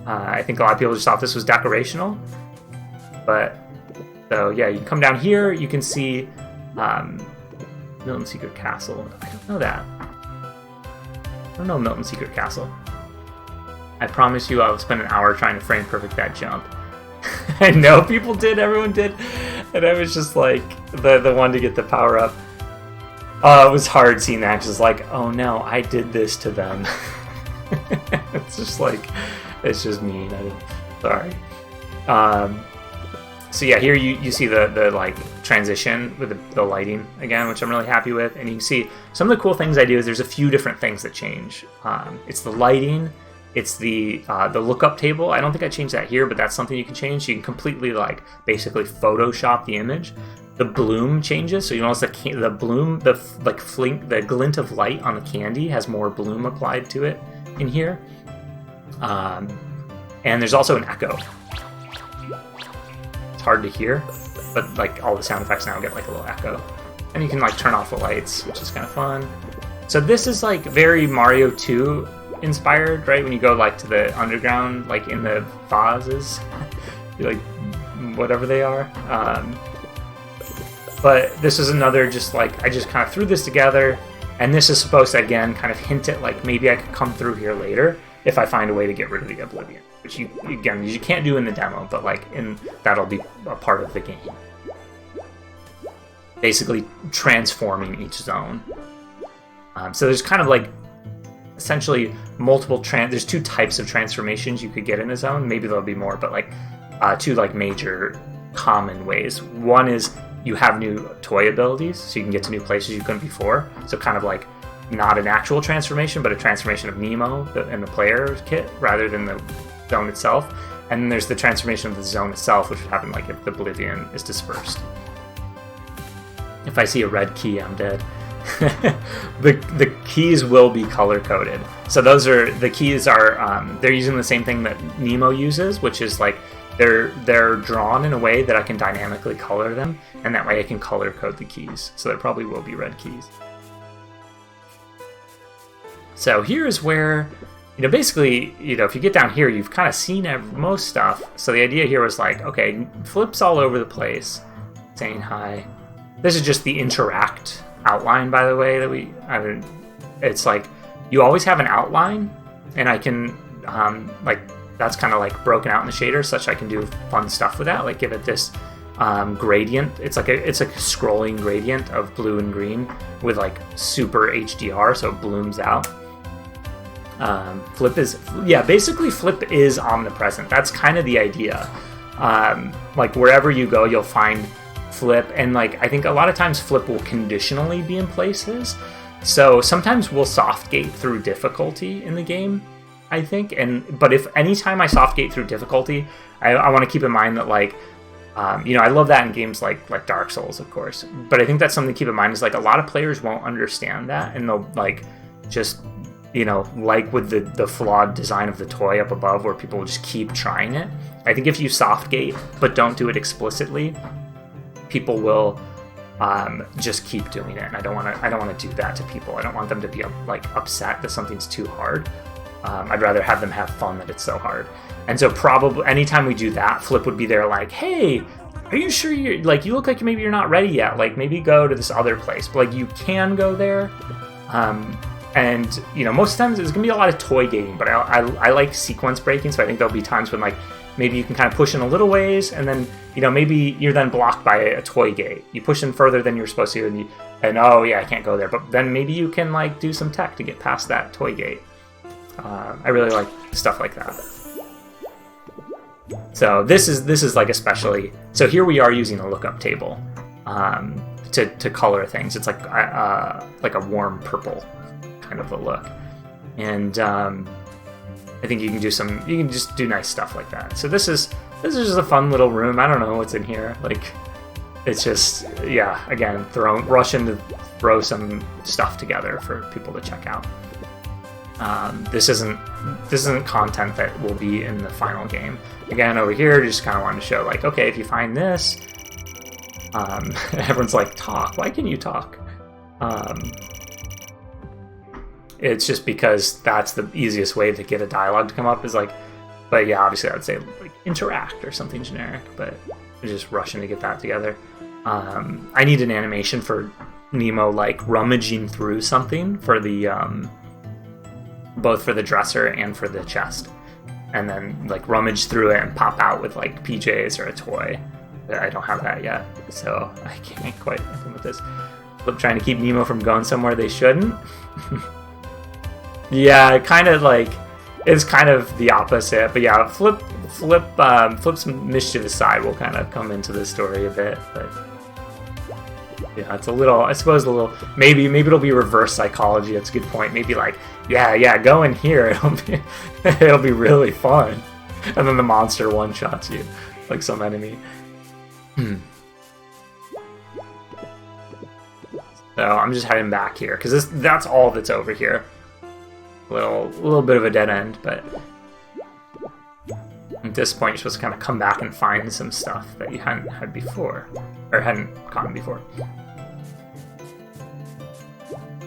I think a lot of people just thought this was decorational. But, so yeah, you can come down here, you can see Milton Secret Castle. I don't know that. I don't know Milton Secret Castle. I promise you I'll spend an hour trying to frame perfect that jump. I know people did, everyone did, and I was just like the one to get the power up. It was hard seeing that, because it's like, oh no, I did this to them. It's just like, it's just mean. Sorry. So yeah, here you see the like transition with the lighting again, which I'm really happy with. And you can see some of the cool things I do is there's a few different things that change. It's the lighting, it's the lookup table. I don't think I changed that here, but that's something you can change. You can completely like basically Photoshop the image. The bloom changes, so you notice the bloom, the glint of light on the candy has more bloom applied to it in here. And there's also an echo. Hard to hear, but like all the sound effects now get like a little echo, and you can like turn off the lights, which is kind of fun. So this is like very Mario 2 inspired, right? When you go like to the underground, like in the vases, like whatever they are. But this is another just like I just kind of threw this together, and this is supposed to again kind of hint at like maybe I could come through here later if I find a way to get rid of the oblivion. Which you can't do in the demo, but like that'll be a part of the game. Basically transforming each zone. So there's kind of like essentially multiple there's two types of transformations you could get in a zone. Maybe there'll be more, but like two like major common ways. One is you have new toy abilities, so you can get to new places you couldn't before. So kind of like not an actual transformation, but a transformation of Nemo in the player kit rather than the zone itself. And then there's the transformation of the zone itself, which would happen like if the oblivion is dispersed. If I see a red key, I'm dead. The keys will be color coded. So those are the keys are they're using the same thing that Nemo uses, which is like they're drawn in a way that I can dynamically color them, and that way I can color code the keys. So there probably will be red keys. So here's where, basically, if you get down here, you've kind of seen most stuff. So the idea here was like, okay, Flip's all over the place, saying hi. This is just the interact outline, by the way, that it's like, you always have an outline, and I can, that's kind of like broken out in the shader, such I can do fun stuff with that, like give it this gradient. It's like a scrolling gradient of blue and green with like super HDR, so it blooms out. Basically Flip is omnipresent. That's kind of the idea. Like wherever you go, you'll find Flip, and like I think a lot of times Flip will conditionally be in places. So sometimes we'll soft gate through difficulty in the game, I think. But if anytime I soft gate through difficulty, I want to keep in mind that like I love that in games like Dark Souls, of course. But I think that's something to keep in mind is like a lot of players won't understand that, and they'll like just like with the flawed design of the toy up above where people will just keep trying it. I think if you soft gate but don't do it explicitly, people will just keep doing it. And I don't want to do that to people. I don't want them to be like upset that something's too hard. I'd rather have them have fun that it's so hard. And so probably anytime we do that, Flip would be there like, hey, are you sure you look like maybe you're not ready yet? Like maybe go to this other place. But like you can go there. And you know, most times there's gonna be a lot of toy gating, but I like sequence breaking, so I think there'll be times when like maybe you can kind of push in a little ways, and then you know maybe you're then blocked by a toy gate. You push in further than you're supposed to, and oh yeah, I can't go there. But then maybe you can like do some tech to get past that toy gate. I really like stuff like that. So this is like especially. So here we are using a lookup table to color things. It's like a warm purple kind of a look, and I think you can just do nice stuff like that. So this is just a fun little room. I don't know what's in here. Like it's just again rushing to throw some stuff together for people to check out. This isn't content that will be in the final game. Again, over here, just kind of wanted to show like, okay, if you find this, everyone's like, talk. Why can you talk? It's just because that's the easiest way to get a dialogue to come up is like, but yeah, obviously I would say like interact or something generic, but I'm just rushing to get that together. I need an animation for Nemo like rummaging through something for the both for the dresser and for the chest, and then like rummage through it and pop out with like PJs or a toy. I don't have that yet, so I can't quite implement this. Flip trying to keep Nemo from going somewhere they shouldn't. Yeah, kind of like it's kind of the opposite, but yeah, Flip's mischievous side will kind of come into the story a bit, but yeah, it's a little, I suppose a little, maybe it'll be reverse psychology. That's a good point. Maybe like, yeah, go in here. It'll be really fun, and then the monster one shots you like some enemy. So I'm just heading back here because that's all that's over here. A little bit of a dead end, but at this point you're supposed to kind of come back and find some stuff that you hadn't had before, or hadn't gotten before.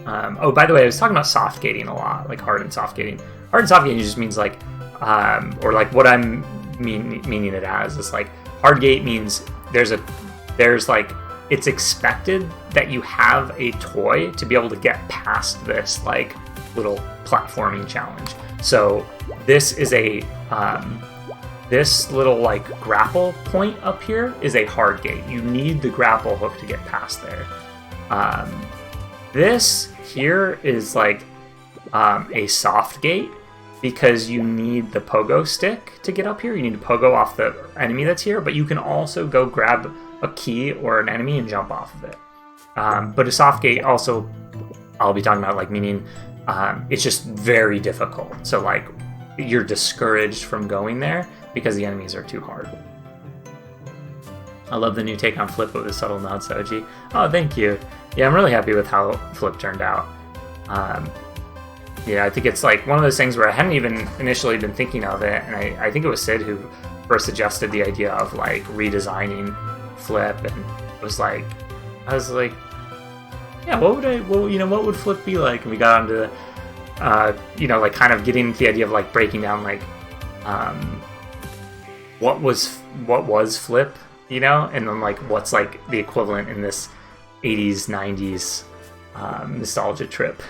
Oh, by the way, I was talking about soft gating a lot, like hard and soft gating. Hard and soft gating just means like, or like what I'm meaning it as is like hard gate means there's like it's expected that you have a toy to be able to get past this like little platforming challenge. So this is a this little like grapple point up here is a hard gate. You need the grapple hook to get past there. This here is like a soft gate because you need the pogo stick to get up here. You need to pogo off the enemy that's here, but you can also go grab a key or an enemy and jump off of it. But a soft gate also, I'll be talking about like meaning it's just very difficult. So like you're discouraged from going there because the enemies are too hard. I love the new take on Flip with the subtle nods to OG. Oh, thank you. Yeah, I'm really happy with how Flip turned out. Yeah, I think it's like one of those things where I hadn't even initially been thinking of it, and I think it was Sid who first suggested the idea of like redesigning Flip, and it was like, I was like, yeah, what would Flip be like? And we got onto like kind of getting the idea of like breaking down like what was Flip, and then like what's like the equivalent in this 80s 90s nostalgia trip.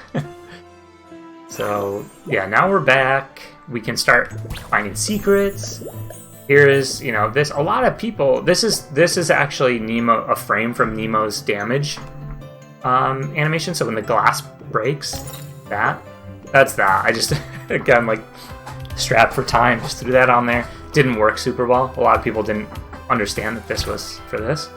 So yeah, now we're back. We can start finding secrets. Here is, this. A lot of people. This is actually Nemo, a frame from Nemo's damage animation. So when the glass breaks, that's that. I just again like strapped for time, just threw that on there. Didn't work super well. A lot of people didn't understand that this was for this.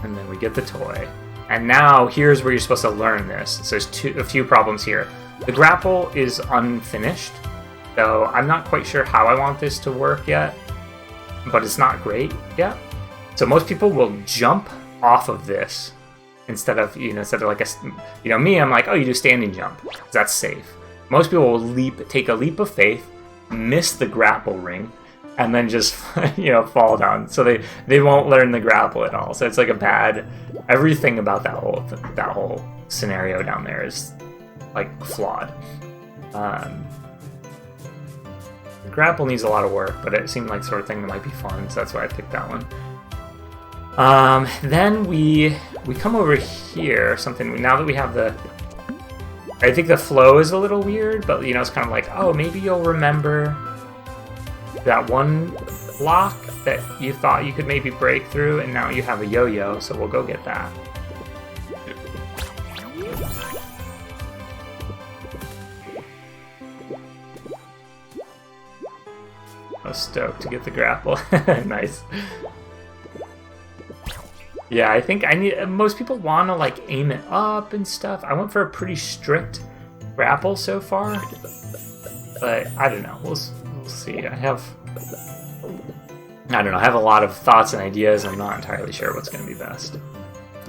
And then we get the toy. And now here's where you're supposed to learn this. So there's a few problems here. The grapple is unfinished, so I'm not quite sure how I want this to work yet, but it's not great yet. So most people will jump off of this instead of like me, I'm like, oh, you do standing jump. That's safe. Most people will take a leap of faith, miss the grapple ring, and then just fall down. So they won't learn the grapple at all. So it's like a bad. Everything about that whole scenario down there is like flawed. The grapple needs a lot of work, but it seemed like sort of thing that might be fun, so that's why I picked that one. Then we come over here. Now that we have the. I think the flow is a little weird, but it's kind of like, oh, maybe you'll remember that one block that you thought you could maybe break through, and now you have a yo-yo, so we'll go get that. I was stoked to get the grapple. Nice. Yeah, I think most people want to like aim it up and stuff. I went for a pretty strict grapple so far, but I don't know. We'll see. I have a lot of thoughts and ideas. I'm not entirely sure what's going to be best.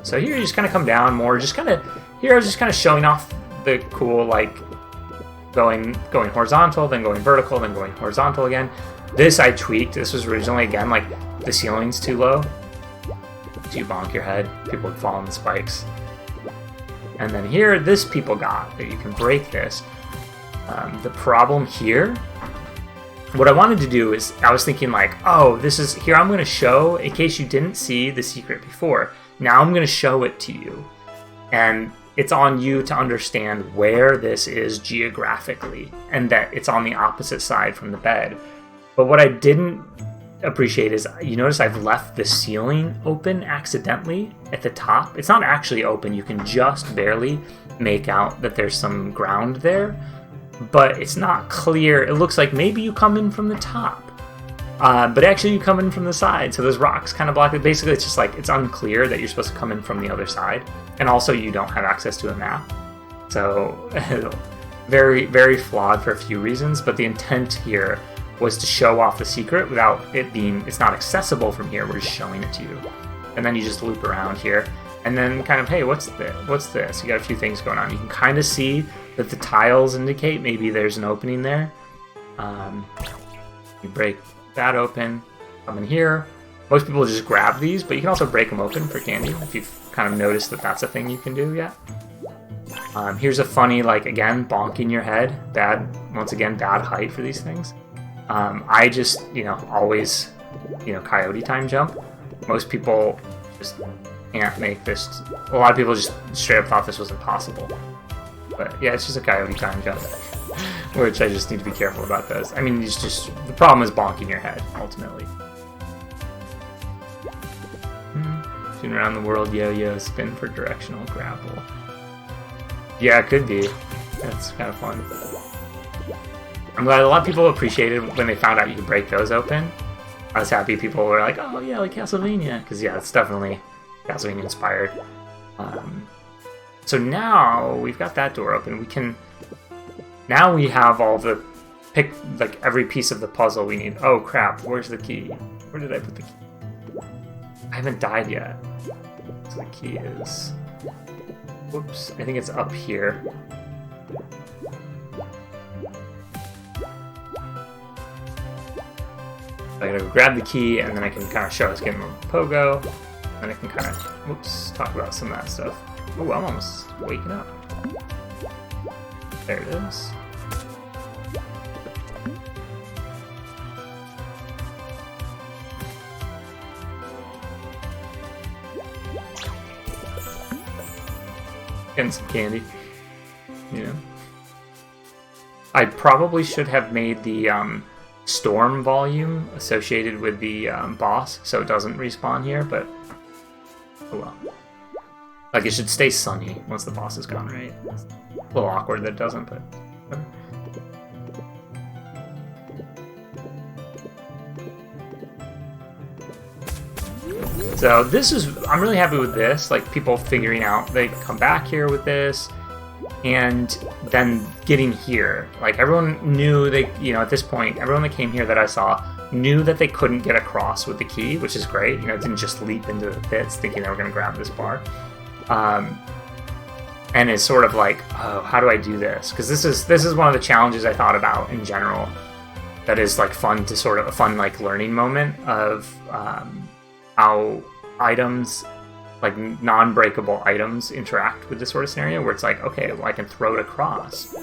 So here you just kind of come down more. Here I was just kind of showing off the cool like going horizontal, then going vertical, then going horizontal again. This I tweaked. This was originally again like the ceiling's too low. So you bonk your head, people would fall on the spikes. And then here, this people got, that you can break this. The problem here, what I wanted to do is, I was thinking like, oh, here I'm going to show, in case you didn't see the secret before, now I'm going to show it to you. And it's on you to understand where this is geographically, and that it's on the opposite side from the bed. But what I didn't appreciate is, you notice I've left the ceiling open accidentally at the top. It's not actually open, you can just barely make out that there's some ground there, but it's not clear. It looks like maybe you come in from the top, but actually you come in from the side, so those rocks kind of block it. Basically it's just like, it's unclear that you're supposed to come in from the other side, and also you don't have access to a map. So very, very flawed for a few reasons, but the intent here was to show off the secret without it being, it's not accessible from here, we're just showing it to you. And then you just loop around here, and then kind of, hey, what's this? You got a few things going on. You can kind of see that the tiles indicate maybe there's an opening there. You break that open, come in here. Most people just grab these, but you can also break them open for candy, if you've kind of noticed that that's a thing you can do yet. Here's a funny, like, again, bonking your head. Once again, bad height for these things. I just, always, coyote time jump. Most people just can't make this. A lot of people just straight up thought this was impossible. But yeah, it's just a coyote time jump, which I just need to be careful about those. I mean, the problem is bonking your head, ultimately. Spin around the world, yo-yo, spin for directional grapple. Yeah, it could be. That's kind of fun. I'm glad a lot of people appreciated when they found out you could break those open. I was happy people were like, oh yeah, like Castlevania. Because yeah, it's definitely Castlevania inspired. So now we've got that door open. Now we have all the, like every piece of the puzzle we need. Oh crap, where's the key? Where did I put the key? I haven't died yet. So the key is, whoops, I think it's up here. I gotta go grab the key, and then I can kind of show us getting a pogo, and I can kind of, talk about some of that stuff. Ooh, I'm almost waking up. There it is. Getting some candy, I probably should have made the, storm volume associated with the boss, so it doesn't respawn here, but oh well. Like, it should stay sunny once the boss is gone, right? It's a little awkward that it doesn't, but whatever. So this is, I'm really happy with this, like people figuring out, they come back here with this, and then getting here. Like, everyone knew they, at this point, everyone that came here that I saw knew that they couldn't get across with the key, which is great. It didn't just leap into the pits thinking they were going to grab this bar. And it's sort of like, oh, how do I do this? Because this is one of the challenges I thought about in general that is like fun to sort of a fun like learning moment of how items, like non-breakable items, interact with this sort of scenario where it's like, okay, well, I can throw it across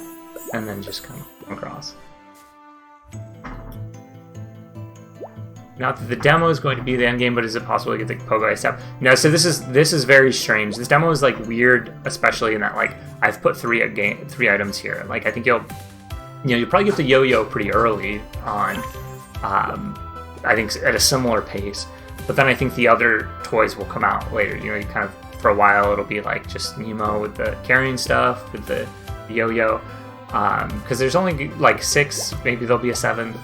and then just come across. Not that the demo is going to be the end game, but is it possible to get the pogo ice up? No, so this is very strange. This demo is like weird, especially in that like I've put three items here. Like I think you'll probably get the yo-yo pretty early on. I think at a similar pace, but then I think the other toys will come out later. You know, you kind of for a while it'll be like just Nemo with the carrying stuff with the yo-yo, because there's only like 6. Maybe there'll be a 7th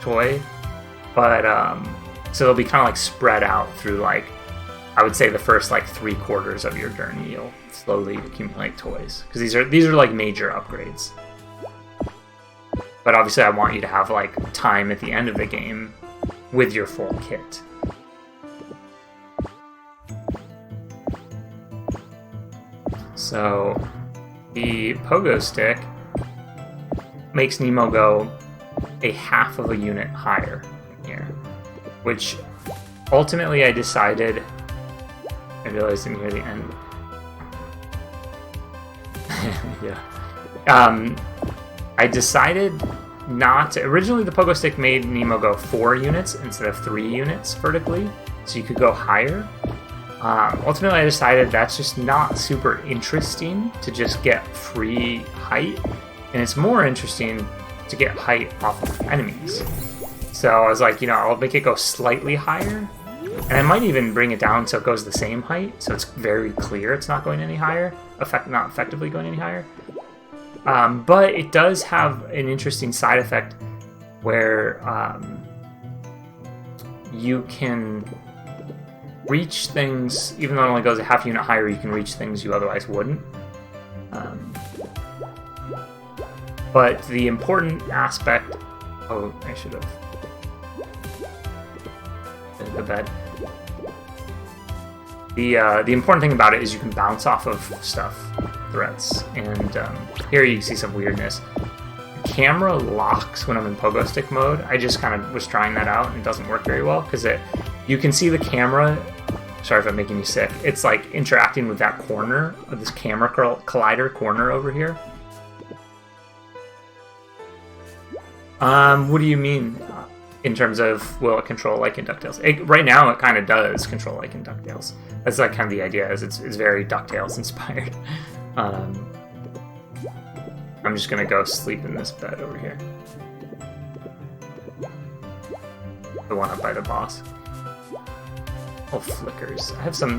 toy. But, so they'll be kind of like spread out through like, I would say the first like 3/4 of your journey, you'll slowly accumulate toys. Because these are like major upgrades. But obviously I want you to have like time at the end of the game with your full kit. So, the pogo stick makes Nemo go a half of a unit higher here, which ultimately I decided, I realized in near the end, yeah, I decided not to, originally the pogo stick made Nemo go 4 units instead of 3 units vertically, so you could go higher. Ultimately I decided that's just not super interesting to just get free height, and it's more interesting to get height off of enemies. So I was like, I'll make it go slightly higher, and I might even bring it down so it goes the same height, so it's very clear it's not going any higher, not effectively going any higher. But it does have an interesting side effect where you can reach things, even though it only goes a half unit higher, you can reach things you otherwise wouldn't. But the important aspect... Oh, I should have... the bed. The important thing about it is you can bounce off of stuff, threats, and here you see some weirdness. The camera locks when I'm in pogo stick mode. I just kind of was trying that out, and it doesn't work very well, because you can see the camera... Sorry if I'm making you sick. It's like interacting with that corner, of this camera collider corner over here. What do you mean in terms of will it control like in DuckTales? Right now it kind of does control like in DuckTales. That's like kind of the idea, is it's very DuckTales inspired. I'm just gonna go sleep in this bed over here. The one up by the boss. Oh, flickers.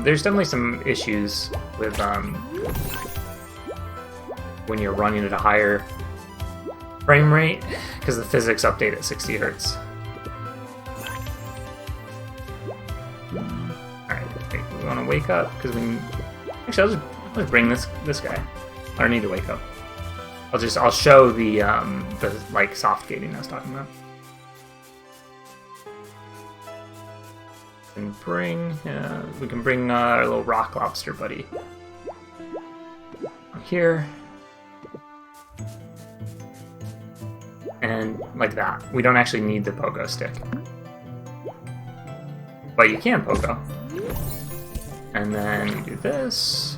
There's definitely some issues with when you're running at a higher frame rate, because the physics update at 60 Hz. Alright, we want to wake up, because we can... Actually, I'll just bring this guy. I don't need to wake up. I'll show the like soft gating I was talking about. And we can bring our little rock lobster buddy here. And like that. We don't actually need the pogo stick. But you can pogo. And then you do this.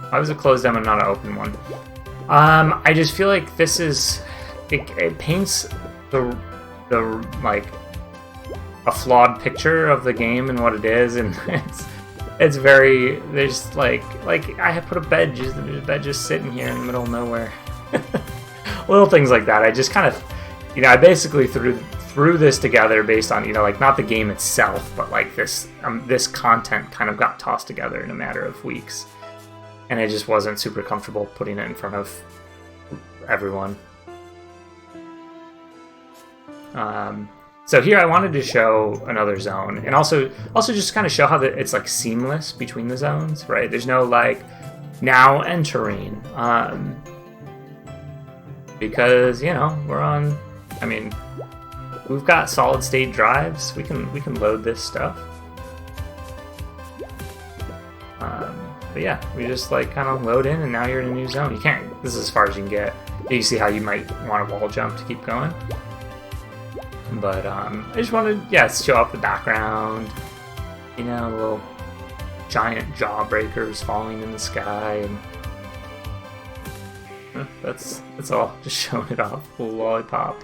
Why was it closed demo and not an open one? I just feel like this is... It paints the like a flawed picture of the game and what it is, and it's very... There's like I have put a bed just sitting here in the middle of nowhere. Little things like that. I just kind of, I basically threw this together based on, like not the game itself, but like this content kind of got tossed together in a matter of weeks, and I just wasn't super comfortable putting it in front of everyone. So here I wanted to show another zone, and also just kind of show how it's like seamless between the zones, right? There's no like now entering. Because we're on. I mean, we've got solid state drives. We can load this stuff. But yeah, we just like kind of load in, and now you're in a new zone. You can't. This is as far as you can get. You see how you might want to wall jump to keep going. But I just wanted, yeah, to show off the background. You know, little giant jawbreakers falling in the sky, and that's all. Just showing it off. A little lollipop,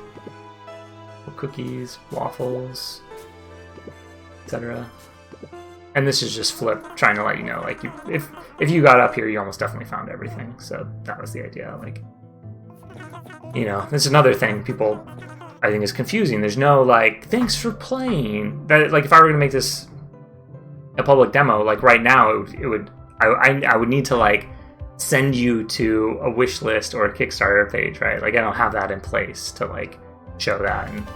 little cookies, waffles, etc. And this is just Flip trying to let you know, like, if you got up here, you almost definitely found everything. So that was the idea. Like, you know, that's another thing people I think is confusing. There's no like, thanks for playing. That, like, if I were gonna make this a public demo, like right now, I would need to like send you to a wish list or a Kickstarter page, right? Like, I don't have that in place to like show that. And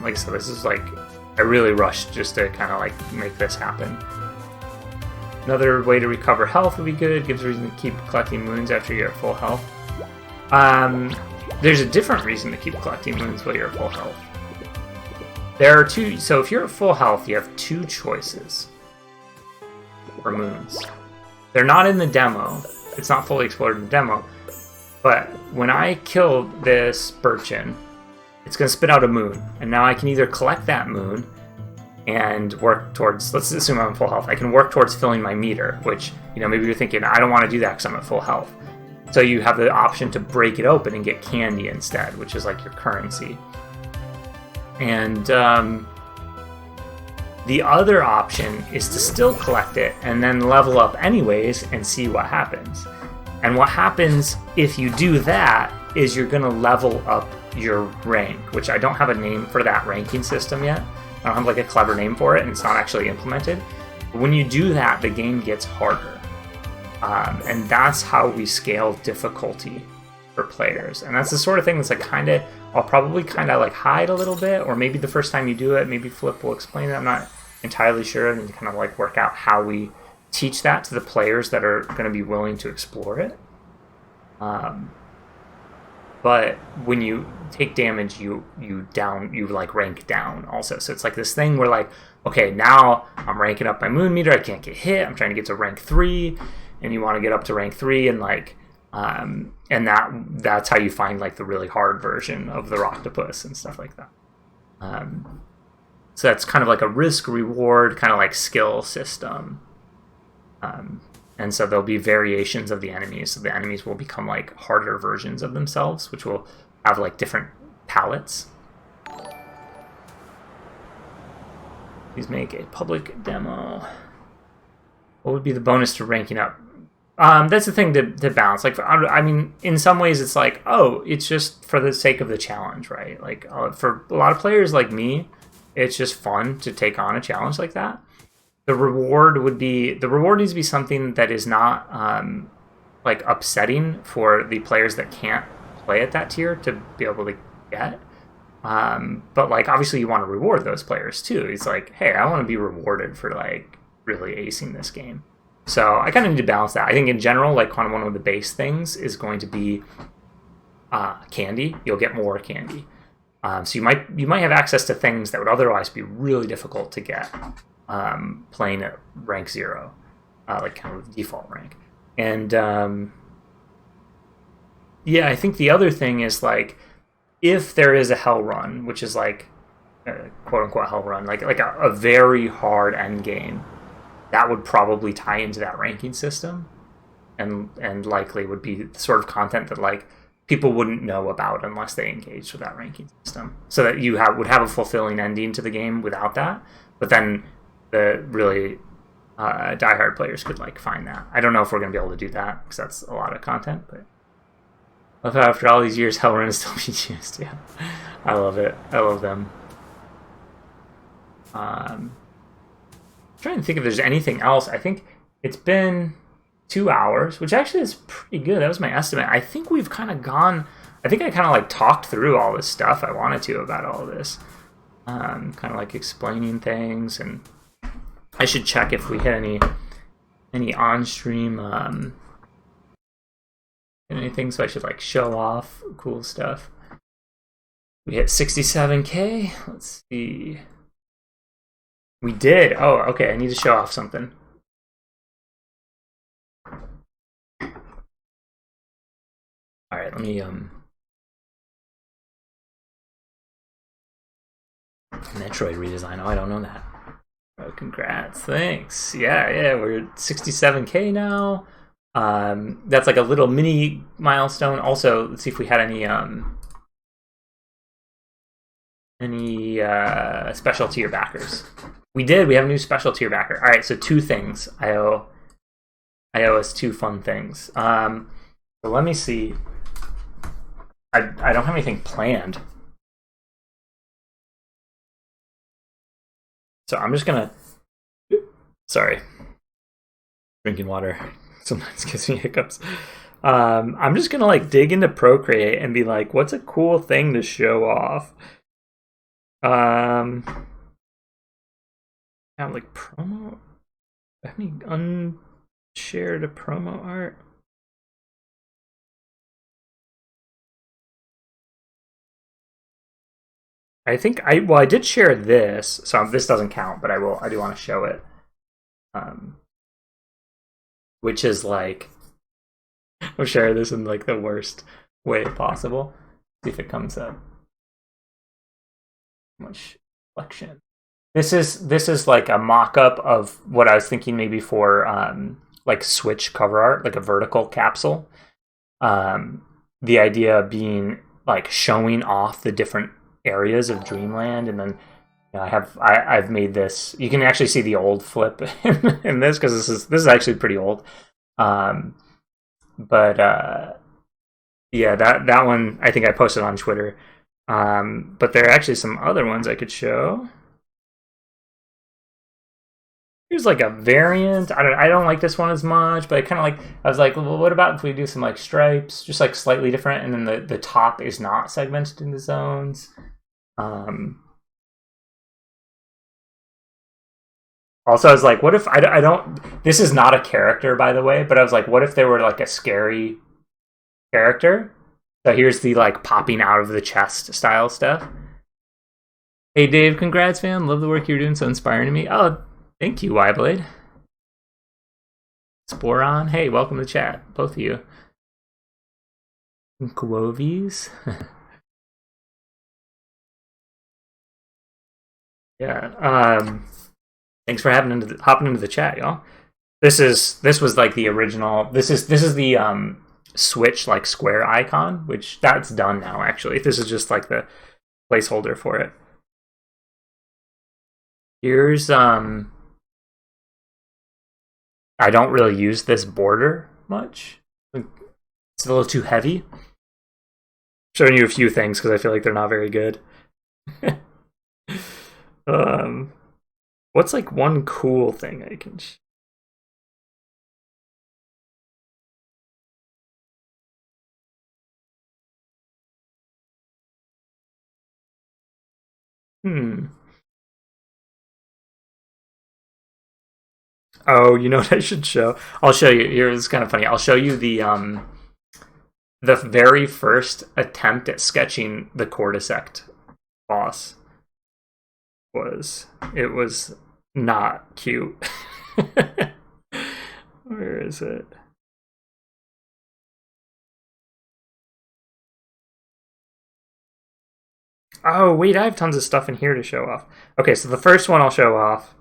like, so this is like, I really rushed just to kind of like make this happen. Another way to recover health would be good. Gives a reason to keep collecting moons after you're at full health. There's a different reason to keep collecting moons while you're at full health. There are two. So if you're at full health, you have two choices for moons. They're not in the demo. It's not fully explored in the demo. But when I kill this Birchin, it's going to spit out a moon. And now I can either collect that moon and work towards, let's assume I'm at full health, I can work towards filling my meter, which, you know, maybe you're thinking, I don't want to do that because I'm at full health. So you have the option to break it open and get candy instead, which is like your currency. And the other option is to still collect it and then level up anyways and see what happens. And what happens if you do that is you're going to level up your rank, which I don't have a name for that ranking system yet. I don't have like a clever name for it, and it's not actually implemented. But when you do that, the game gets harder. And that's how we scale difficulty for players. And that's the sort of thing that's like I'll probably kind of like hide a little bit, or maybe the first time you do it, maybe Flip will explain it. I'm not entirely sure. I need to kind of like work out how we teach that to the players that are going to be willing to explore it. But when you take damage, you like rank down also. So it's like this thing where like, okay, now I'm ranking up my moon meter. I can't get hit. I'm trying to get to rank 3, and you want to get up to rank 3, and like, and that's how you find like the really hard version of the Rocktopus and stuff like that. So that's kind of like a risk reward, kind of like skill system. And so there'll be variations of the enemies. So the enemies will become like harder versions of themselves, which will have like different palettes. Please make a public demo. What would be the bonus to ranking up? That's the thing to balance. Like, I mean, in some ways it's like, oh, it's just for the sake of the challenge, right? Like for a lot of players like me, it's just fun to take on a challenge like that. The reward needs to be something that is not like upsetting for the players that can't play at that tier to be able to get. But like, obviously you want to reward those players too. It's like, hey, I want to be rewarded for like really acing this game. So I kind of need to balance that. I think in general, like kind of one of the base things is going to be candy. You'll get more candy. So you might have access to things that would otherwise be really difficult to get playing at rank 0, like kind of default rank. And yeah, I think the other thing is like, if there is a hell run, which is like quote unquote hell run, like a very hard end game, that would probably tie into that ranking system, and likely would be the sort of content that like people wouldn't know about unless they engaged with that ranking system. So that you would have a fulfilling ending to the game without that, but then the really diehard players could like find that. I don't know if we're going to be able to do that because that's a lot of content, but I love how after all these years Hellrun is still being used. Yeah, I love it. I love them. Trying to think if there's anything else. I think it's been 2 hours, which actually is pretty good. That was my estimate. I think we've kind of gone. I think I kind of like talked through all this stuff I wanted to about all this. Kind of like explaining things, and I should check if we hit any on-stream anything. So I should like show off cool stuff. We hit 67K. Let's see. We did. Oh, okay. I need to show off something. All right. right, let me Metroid redesign. Oh, I don't know that. Oh, congrats. Thanks. Yeah, we're at 67K now. That's like a little mini milestone. Also, let's see if we had any special tier backers. We did. We have a new special tier backer. All right, so two things. I owe us two fun things. So let me see. I don't have anything planned. So I'm just gonna. Sorry. Drinking water sometimes gives me hiccups. I'm just gonna like dig into Procreate and be like, what's a cool thing to show off? Have like promo. Have me unshared a promo art. I think I did share this, so this doesn't count, but I do want to show it. Which is like, I'll share this in like the worst way possible. See if it comes up. Much reflection. This is like a mock-up of what I was thinking maybe for like Switch cover art, like a vertical capsule. The idea being like showing off the different areas of Dreamland, and then I've made this. You can actually see the old flip in this because this is actually pretty old. But yeah, that one I think I posted on Twitter. But there are actually some other ones I could show. Here's like a variant. I don't like this one as much, but I was like, well, what about if we do some like stripes, just like slightly different, and then the top is not segmented into zones. Also, I was like, what if I don't? This is not a character, by the way, but I was like, what if there were like a scary character? So here's the like popping out of the chest style stuff. Hey Dave, congrats, man! Love the work you're doing, so inspiring to me. Oh, thank you, Yblade. Sporon, hey, welcome to chat, both of you. Quovies. Yeah. Thanks for hopping into the chat, y'all. This was like the original. This is the Switch like square icon, which that's done now. Actually, this is just like the placeholder for it. Here's I don't really use this border much. It's a little too heavy. Showing you a few things because I feel like they're not very good. What's like one cool thing I can? Oh, you know what I should show? I'll show you. Here, it's kind of funny. I'll show you the very first attempt at sketching the Cordyceps boss. It was not cute. Where is it? Oh, wait, I have tons of stuff in here to show off. Okay, so the first one I'll show off.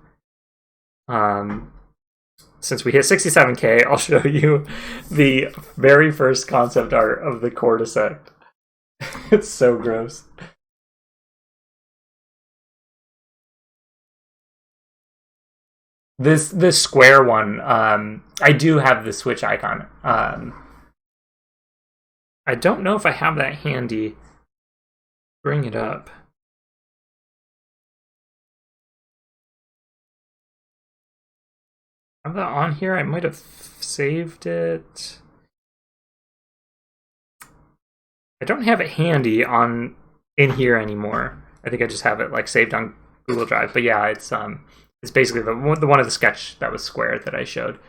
Since we hit 67K, I'll show you the very first concept art of the Cordyceps. It's so gross. This square one, I do have the Switch icon. I don't know if I have that handy. Bring it up. I have that on here. I might have saved it. I don't have it handy in here anymore. I think I just have it like saved on Google Drive. But yeah, it's basically the one of the sketch that was square that I showed.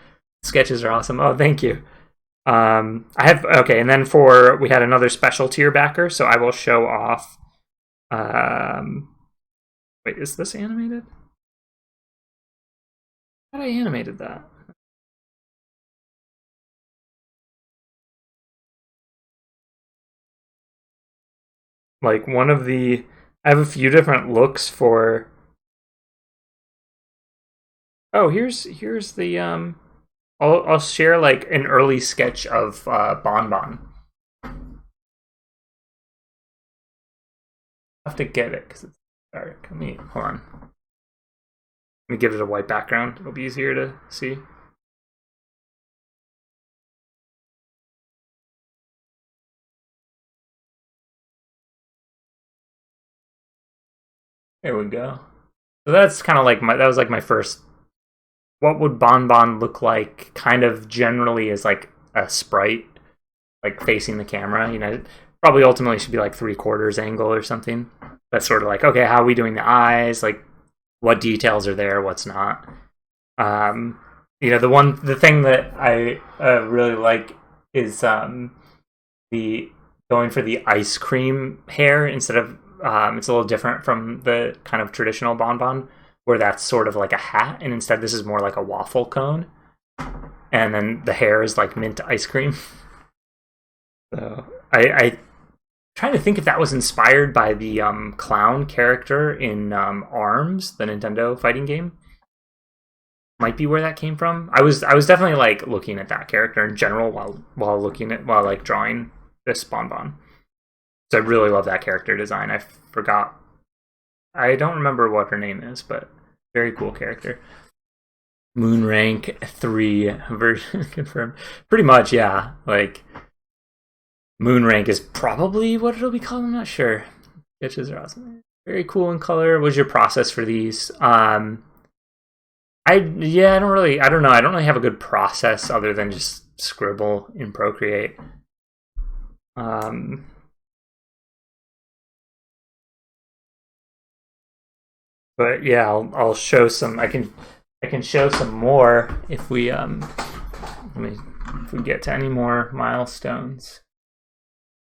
Sketches are awesome. Oh, thank you. I have okay, and then we had another special tier backer, so I will show off. Wait, is this animated? How did I animated that? Like one of the, I have a few different looks for. Oh, here's the I'll share like an early sketch of Bon Bon. I have to get it because it's dark. Let me hold on. Let me give it a white background. It'll be easier to see. There we go. So that's kind of like that was like my first. What would Bon Bon look like? Kind of generally as like a sprite, like facing the camera. You know, probably ultimately should be like 3/4 angle or something. That's sort of like, okay, how are we doing the eyes? Like, what details are there? What's not? You know, the thing that I really like is the going for the ice cream hair instead of it's a little different from the kind of traditional Bon Bon where that's sort of like a hat, and instead this is more like a waffle cone, and then the hair is like mint ice cream. So I trying to think if that was inspired by the clown character in ARMS, the Nintendo fighting game. Might be where that came from. I was definitely like looking at that character in general while like drawing this Bon Bon. So I really love that character design. I forgot. I don't remember what her name is, but very cool character. Moon rank 3 version confirmed. Pretty much, yeah. Like Moon rank is probably what it'll be called. I'm not sure. Sketches are awesome. Very cool in color. What's your process for these? I don't know. I don't really have a good process other than just scribble in Procreate. But yeah, I'll show some. I can show some more if we if we get to any more milestones.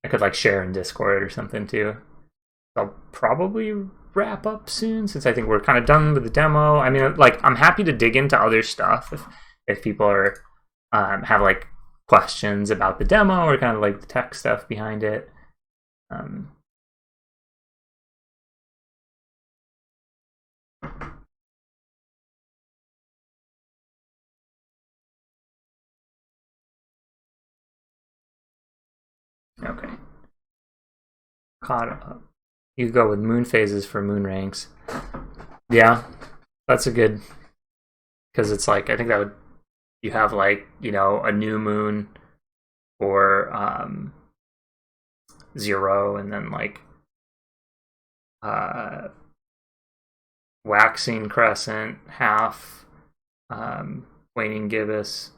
I could like share in Discord or something too. I'll probably wrap up soon since I think we're kind of done with the demo. I mean, like I'm happy to dig into other stuff if people are have like questions about the demo or kind of like the tech stuff behind it. Okay. Caught up. You go with moon phases for moon ranks. Yeah, that's a good, because it's like I think that would you have like, you know, a new moon or 0 and then like waxing crescent, half, waning gibbous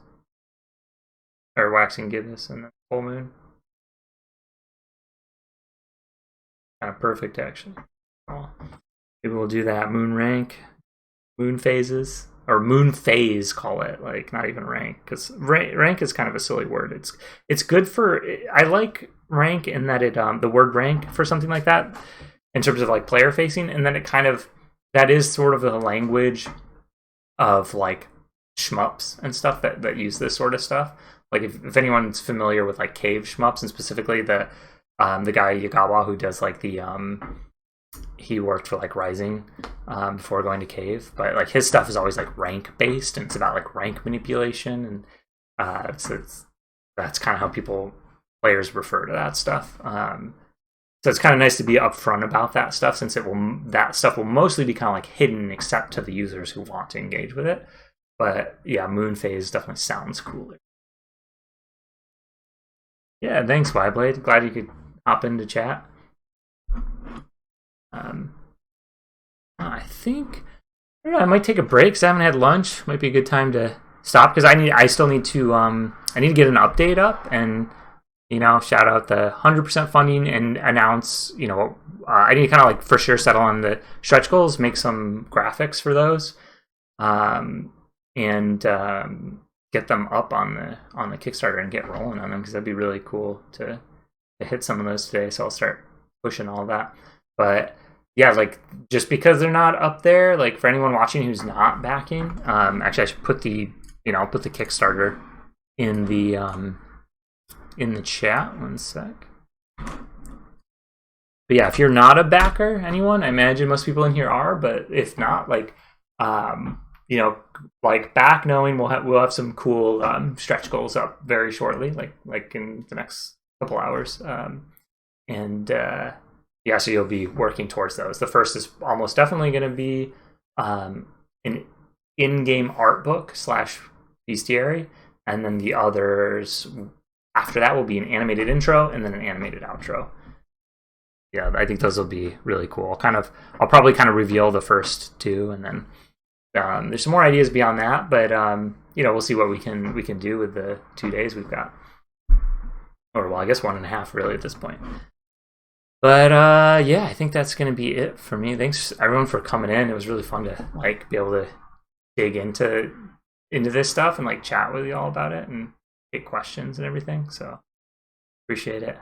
or waxing gibbous, and then full moon. Kind of perfect, actually. Maybe we'll do that. Moon rank, moon phases, or moon phase, call it. Like not even rank, because rank is kind of a silly word. It's good for. I like rank in that it the word rank for something like that in terms of like player facing, and then it kind of that is sort of the language of like shmups and stuff that use this sort of stuff. Like if anyone's familiar with like cave shmups, and specifically the guy Yagawa who does like the he worked for like Rising before going to Cave, but like his stuff is always like rank based, and it's about like rank manipulation, and so that's kind of how players refer to that stuff. So it's kind of nice to be upfront about that stuff, since that stuff will mostly be kind of like hidden except to the users who want to engage with it. But yeah, moon phase definitely sounds cooler. Yeah, thanks, Yblade. Glad you could hop into chat. I think I don't know, I might take a break because I haven't had lunch. Might be a good time to stop because I still need to I need to get an update up and, you know, shout out the 100% funding and announce, you know, I need to kind of like for sure settle on the stretch goals, make some graphics for those, and get them up on the Kickstarter and get rolling on them, because that'd be really cool to hit some of those today. So I'll start pushing all that. But yeah, like just because they're not up there, like for anyone watching who's not backing, actually I should put the Kickstarter in the chat. One sec. But But yeah, if you're not a backer, anyone, I imagine most people in here are, but if not, like, you know, like back knowing we'll have some cool stretch goals up very shortly, like in the next couple hours. And yeah, so you'll be working towards those. The first is almost definitely going to be an in-game art book / bestiary, and then the others after that will be an animated intro and then an animated outro. Yeah, I think those will be really cool. I'll probably kind of reveal the first two, and then there's some more ideas beyond that. But you know, we'll see what we can do with the 2 days we've got, or well, I guess 1.5 really at this point. But yeah, I think that's gonna be it for me. Thanks everyone for coming in. It was really fun to like be able to dig into this stuff and like chat with you all about it and get questions and everything. So appreciate it.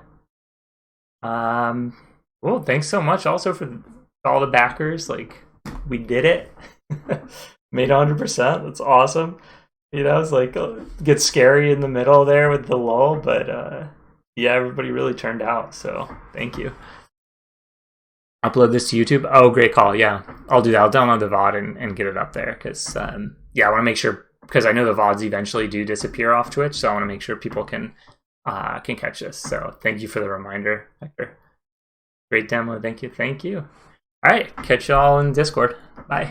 Well, thanks so much also for all the backers. Like, we did it. Made 100%. That's awesome. You know, it's like gets scary in the middle there with the lull, but yeah, everybody really turned out. So thank you. Upload this to YouTube. Oh, great call. Yeah, I'll do that. I'll download the VOD and get it up there because yeah, I want to make sure, because I know the VODs eventually do disappear off Twitch, so I want to make sure people can catch this. So thank you for the reminder, Hector. Great demo. Thank you. All right, catch y'all in Discord. Bye.